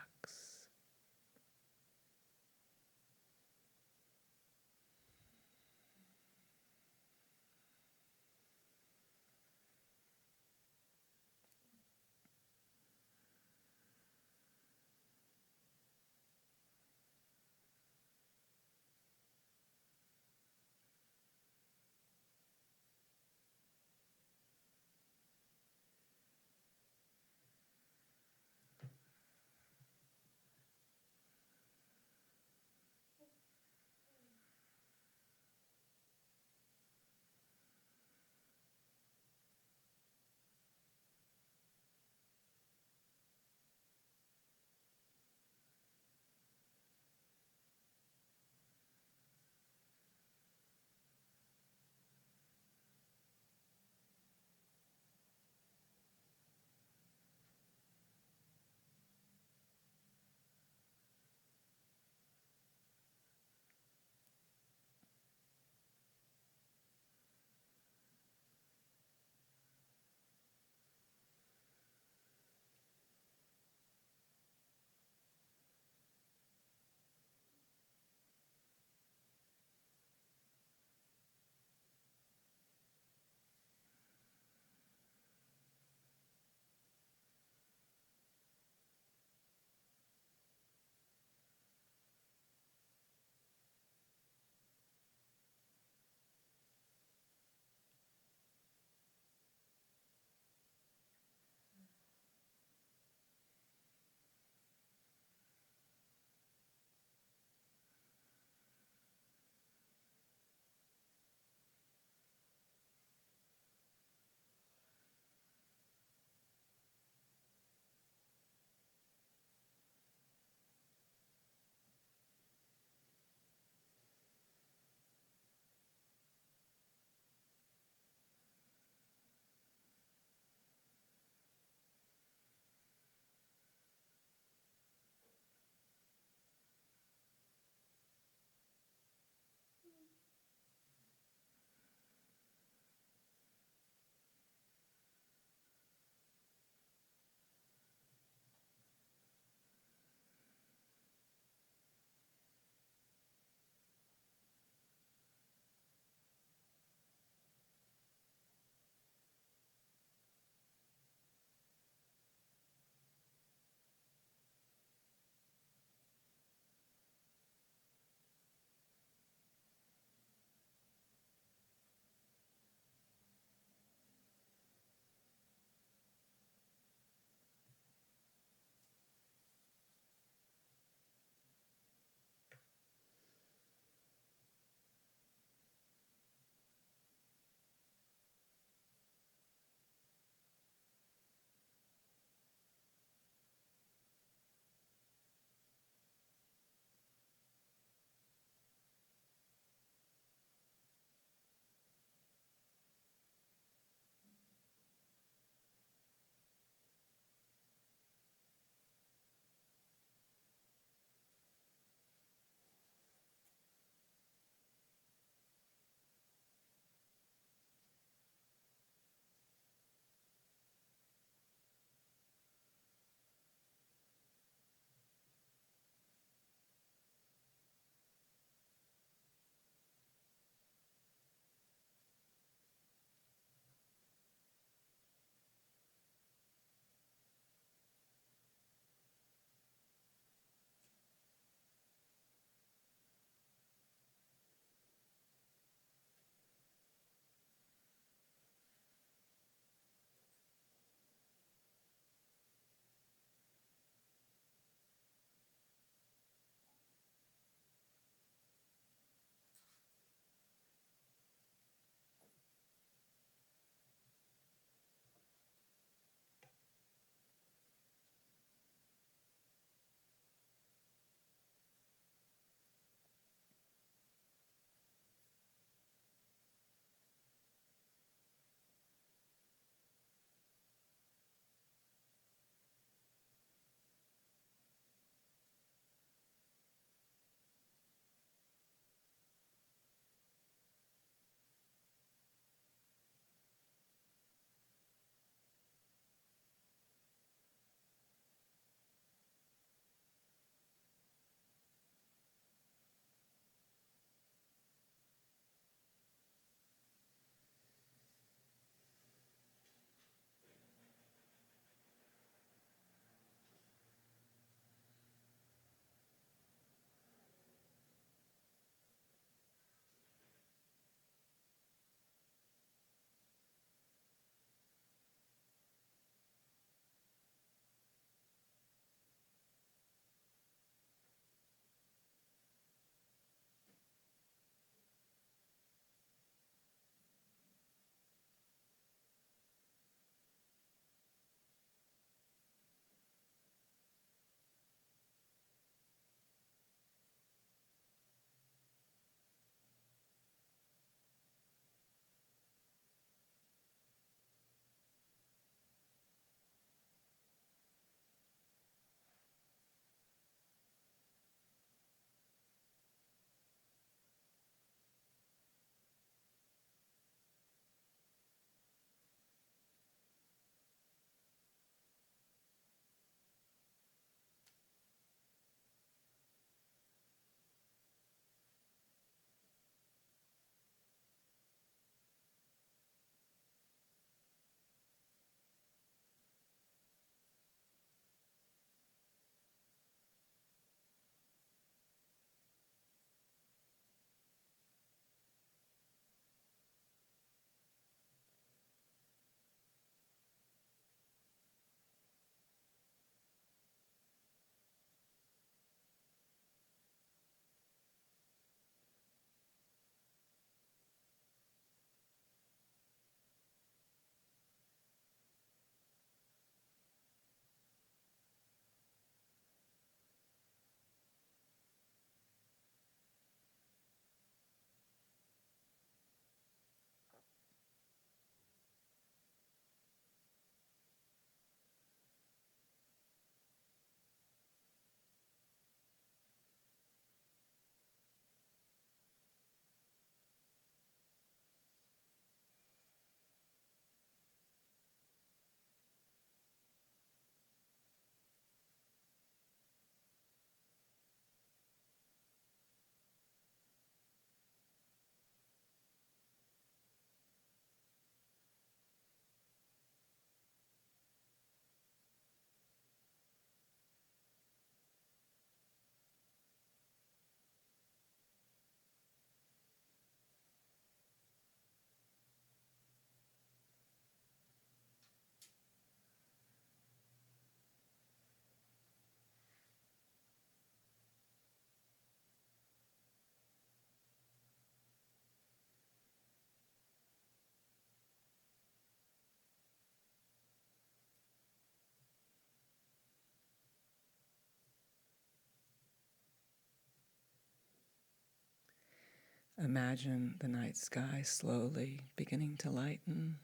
imagine the night sky slowly beginning to lighten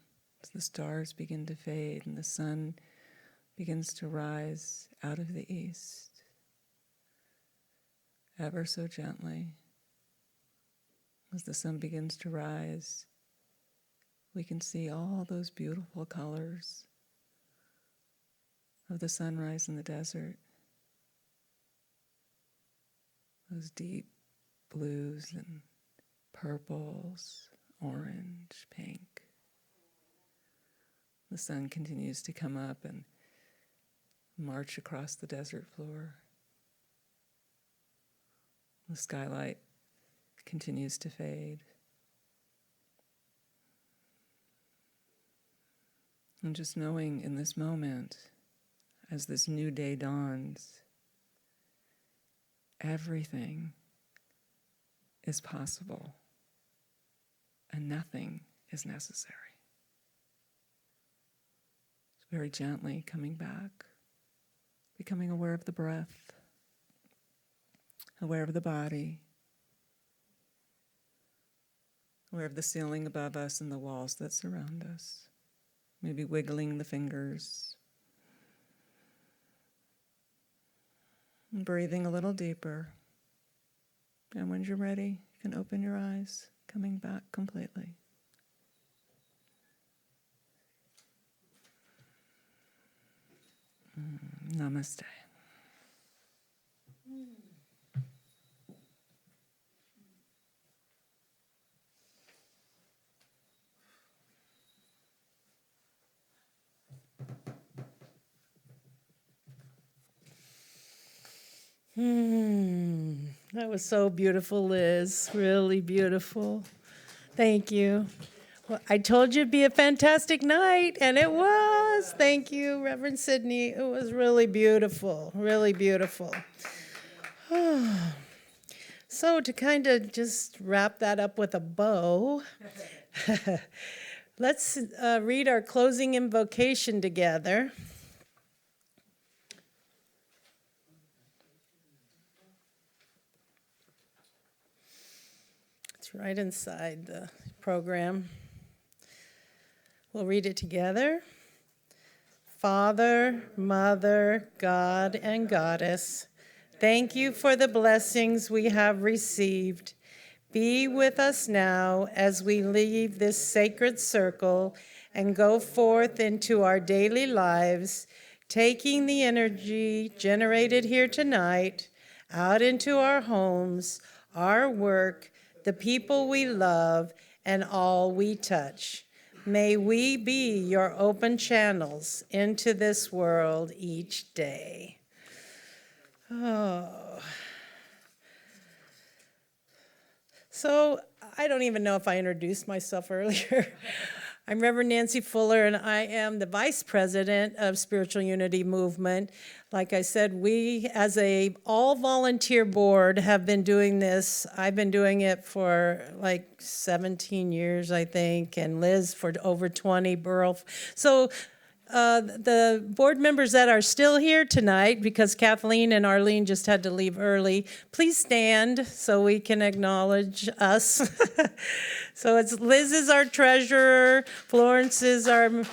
as the stars begin to fade and the sun begins to rise out of the east, ever so gently. As the sun begins to rise, we can see all those beautiful colors of the sunrise in the desert, those deep blues and purples, orange, pink. The sun continues to come up and march across the desert floor. The skylight continues to fade. And just knowing in this moment, as this new day dawns, everything is possible and nothing is necessary. It's very gently coming back, becoming aware of the breath, aware of the body, aware of the ceiling above us and the walls that surround us. Maybe wiggling the fingers. And breathing a little deeper. And when you're ready, you can open your eyes, coming back completely. Namaste. That was so beautiful, Liz. Really beautiful. Thank you. Well, I told you it'd be a fantastic night, and it was. Thank you, Reverend Sydney. It was really beautiful, really beautiful. So to kind of just wrap that up with a bow, let's read our closing invocation together. It's right inside the program. We'll read it together. Father, Mother, God, and Goddess, thank you for the blessings we have received. Be with us now as we leave this sacred circle and go forth into our daily lives, taking the energy generated here tonight out into our homes, our work, the people we love, and all we touch. May we be your open channels into this world each day. Oh. So I don't even know if I introduced myself earlier. I'm Reverend Nancy Fuller, and I am the Vice President of Spiritual Unity Movement. Like I said, we, as a all-volunteer board, have been doing this. I've been doing it for like 17 years, I think, and Liz for over 20, Burl. So the board members that are still here tonight, because Kathleen and Arlene just had to leave early, please stand so we can acknowledge us. So it's Liz is our treasurer, Florence is our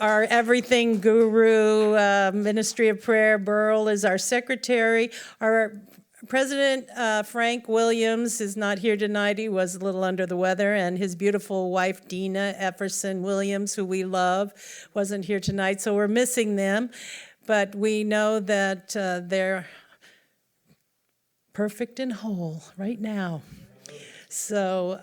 everything guru, Ministry of Prayer, Burl is our secretary. Our President Frank Williams is not here tonight. He was a little under the weather, and his beautiful wife, Dina Efferson Williams, who we love, wasn't here tonight, so we're missing them. But we know that they're perfect and whole right now. So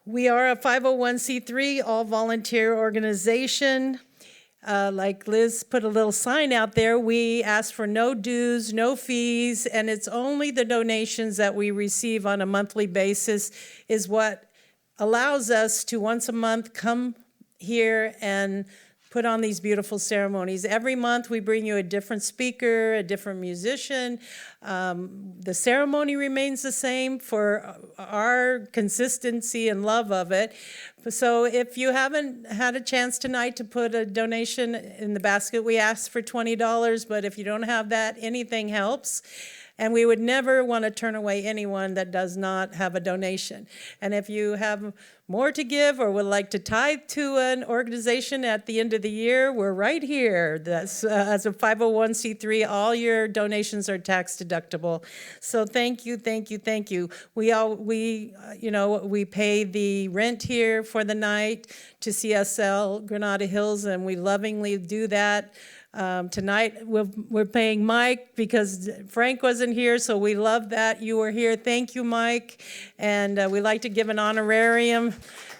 we are a 501c3 all-volunteer organization. Like Liz put a little sign out there, we ask for no dues, no fees, and it's only the donations that we receive on a monthly basis is what allows us to once a month come here and put on these beautiful ceremonies. Every month we bring you a different speaker, a different musician. The ceremony remains the same for our consistency and love of it. So if you haven't had a chance tonight to put a donation in the basket, we ask for $20, but if you don't have that, anything helps. And we would never want to turn away anyone that does not have a donation. And if you have more to give or would like to tithe to an organization at the end of the year, we're right here. That's as a 501c3, all your donations are tax deductible. So thank you, thank you, thank you. We pay the rent here for the night to CSL Granada Hills, and we lovingly do that. Tonight, we're paying Mike because Frank wasn't here, so we love that you were here. Thank you, Mike. And we like to give an honorarium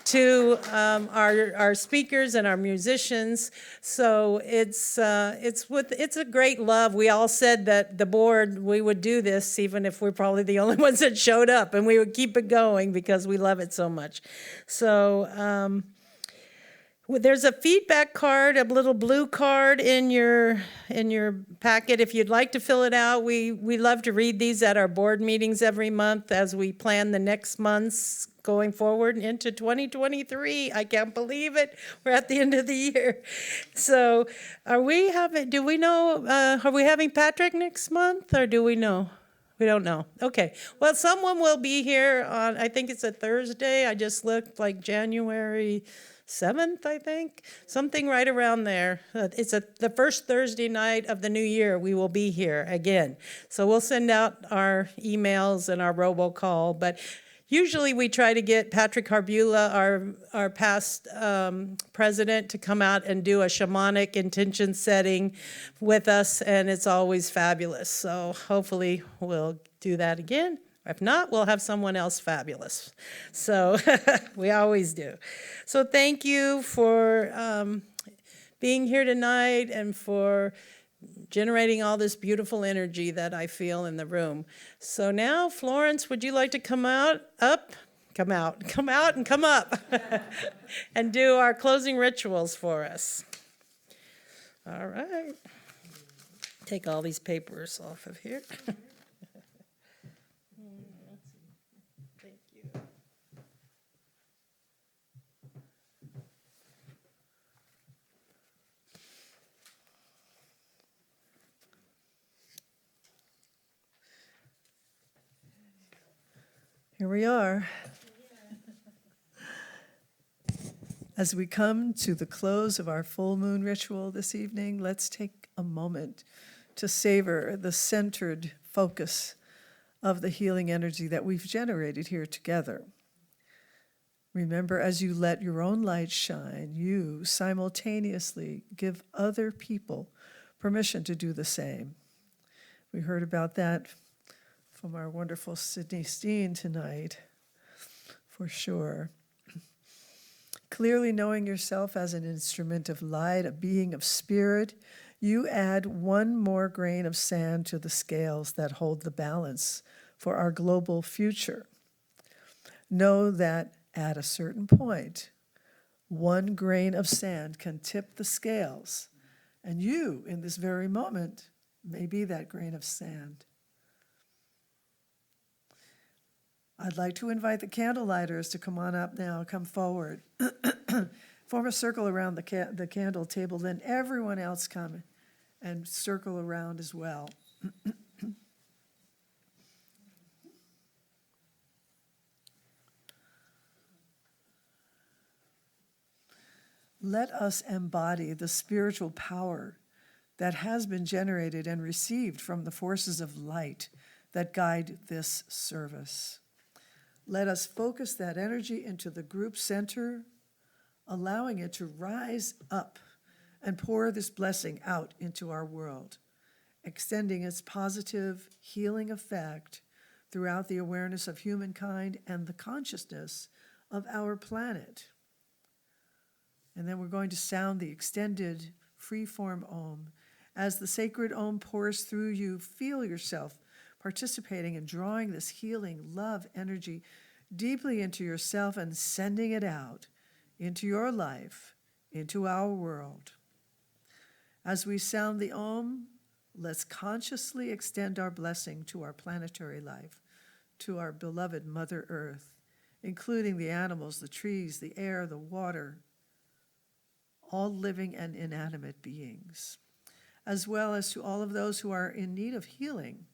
to our speakers and our musicians. So it's a great love. We all said that the board, we would do this even if we're probably the only ones that showed up, and we would keep it going because we love it so much. So there's a feedback card, a little blue card in your packet. If you'd like to fill it out, we love to read these at our board meetings every month as we plan the next months going forward into 2023. I can't believe it. We're at the end of the year. So are we having Patrick next month, or do we know? We don't know. Okay. Well, someone will be here on, I think it's a Thursday. I just looked, like January 7th, I think, something right around there. It's the first Thursday night of the new year. We will be here again. So we'll send out our emails and our robocall. But usually we try to get Patrick Harbula, our past president, to come out and do a shamanic intention setting with us, and it's always fabulous. So hopefully we'll do that again. If not, we'll have someone else fabulous. So we always do. So thank you for being here tonight and for generating all this beautiful energy that I feel in the room. So now, Florence, would you like to come out and come up and do our closing rituals for us? All right. Take all these papers off of here. Here we are. As we come to the close of our full moon ritual this evening, let's take a moment to savor the centered focus of the healing energy that we've generated here together. Remember, as you let your own light shine, you simultaneously give other people permission to do the same. We heard about that from our wonderful Steen tonight, for sure. Clearly knowing yourself as an instrument of light, a being of spirit, you add one more grain of sand to the scales that hold the balance for our global future. Know that at a certain point, one grain of sand can tip the scales, and you, in this very moment, may be that grain of sand. I'd like to invite the candle lighters to come on up now, come forward. Form a circle around the candle table, then everyone else come and circle around as well. Let us embody the spiritual power that has been generated and received from the forces of light that guide this service. Let us focus that energy into the group center, allowing it to rise up and pour this blessing out into our world, extending its positive healing effect throughout the awareness of humankind and the consciousness of our planet. And then we're going to sound the extended free-form Om. As the sacred Om pours through you, feel yourself participating and drawing this healing love energy deeply into yourself and sending it out into your life, into our world. As we sound the Om, let's consciously extend our blessing to our planetary life, to our beloved Mother Earth, including the animals, the trees, the air, the water, all living and inanimate beings, as well as to all of those who are in need of healing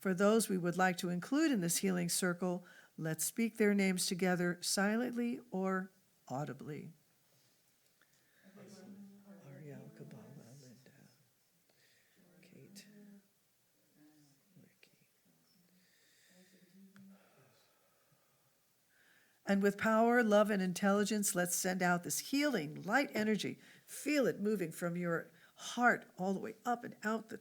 For those we would like to include in this healing circle, let's speak their names together silently or audibly. Ariel, Kabbalah, Linda, Kate, Ricky. And with power, love, and intelligence, let's send out this healing, light energy. Feel it moving from your heart all the way up and out the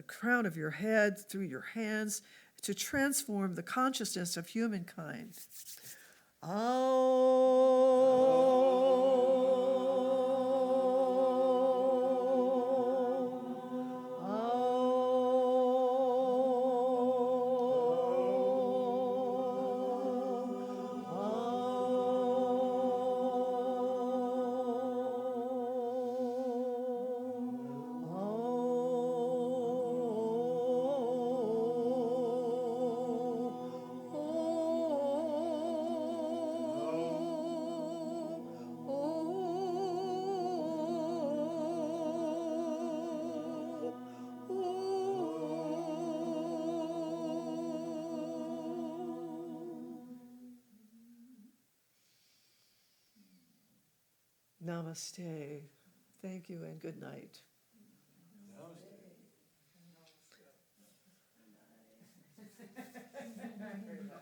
crown of your head, through your hands, to transform the consciousness of humankind. Namaste. Thank you and good night.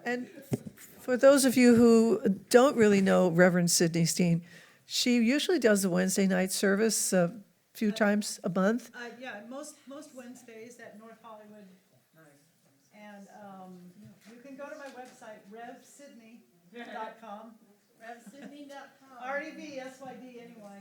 And for those of you who don't really know Reverend Sydney Steen, she usually does the Wednesday night service a few times a month. Yeah, most Wednesdays at North Hollywood. And you can go to my website, revsydney.com. revsydney.com. REVSYD anyway.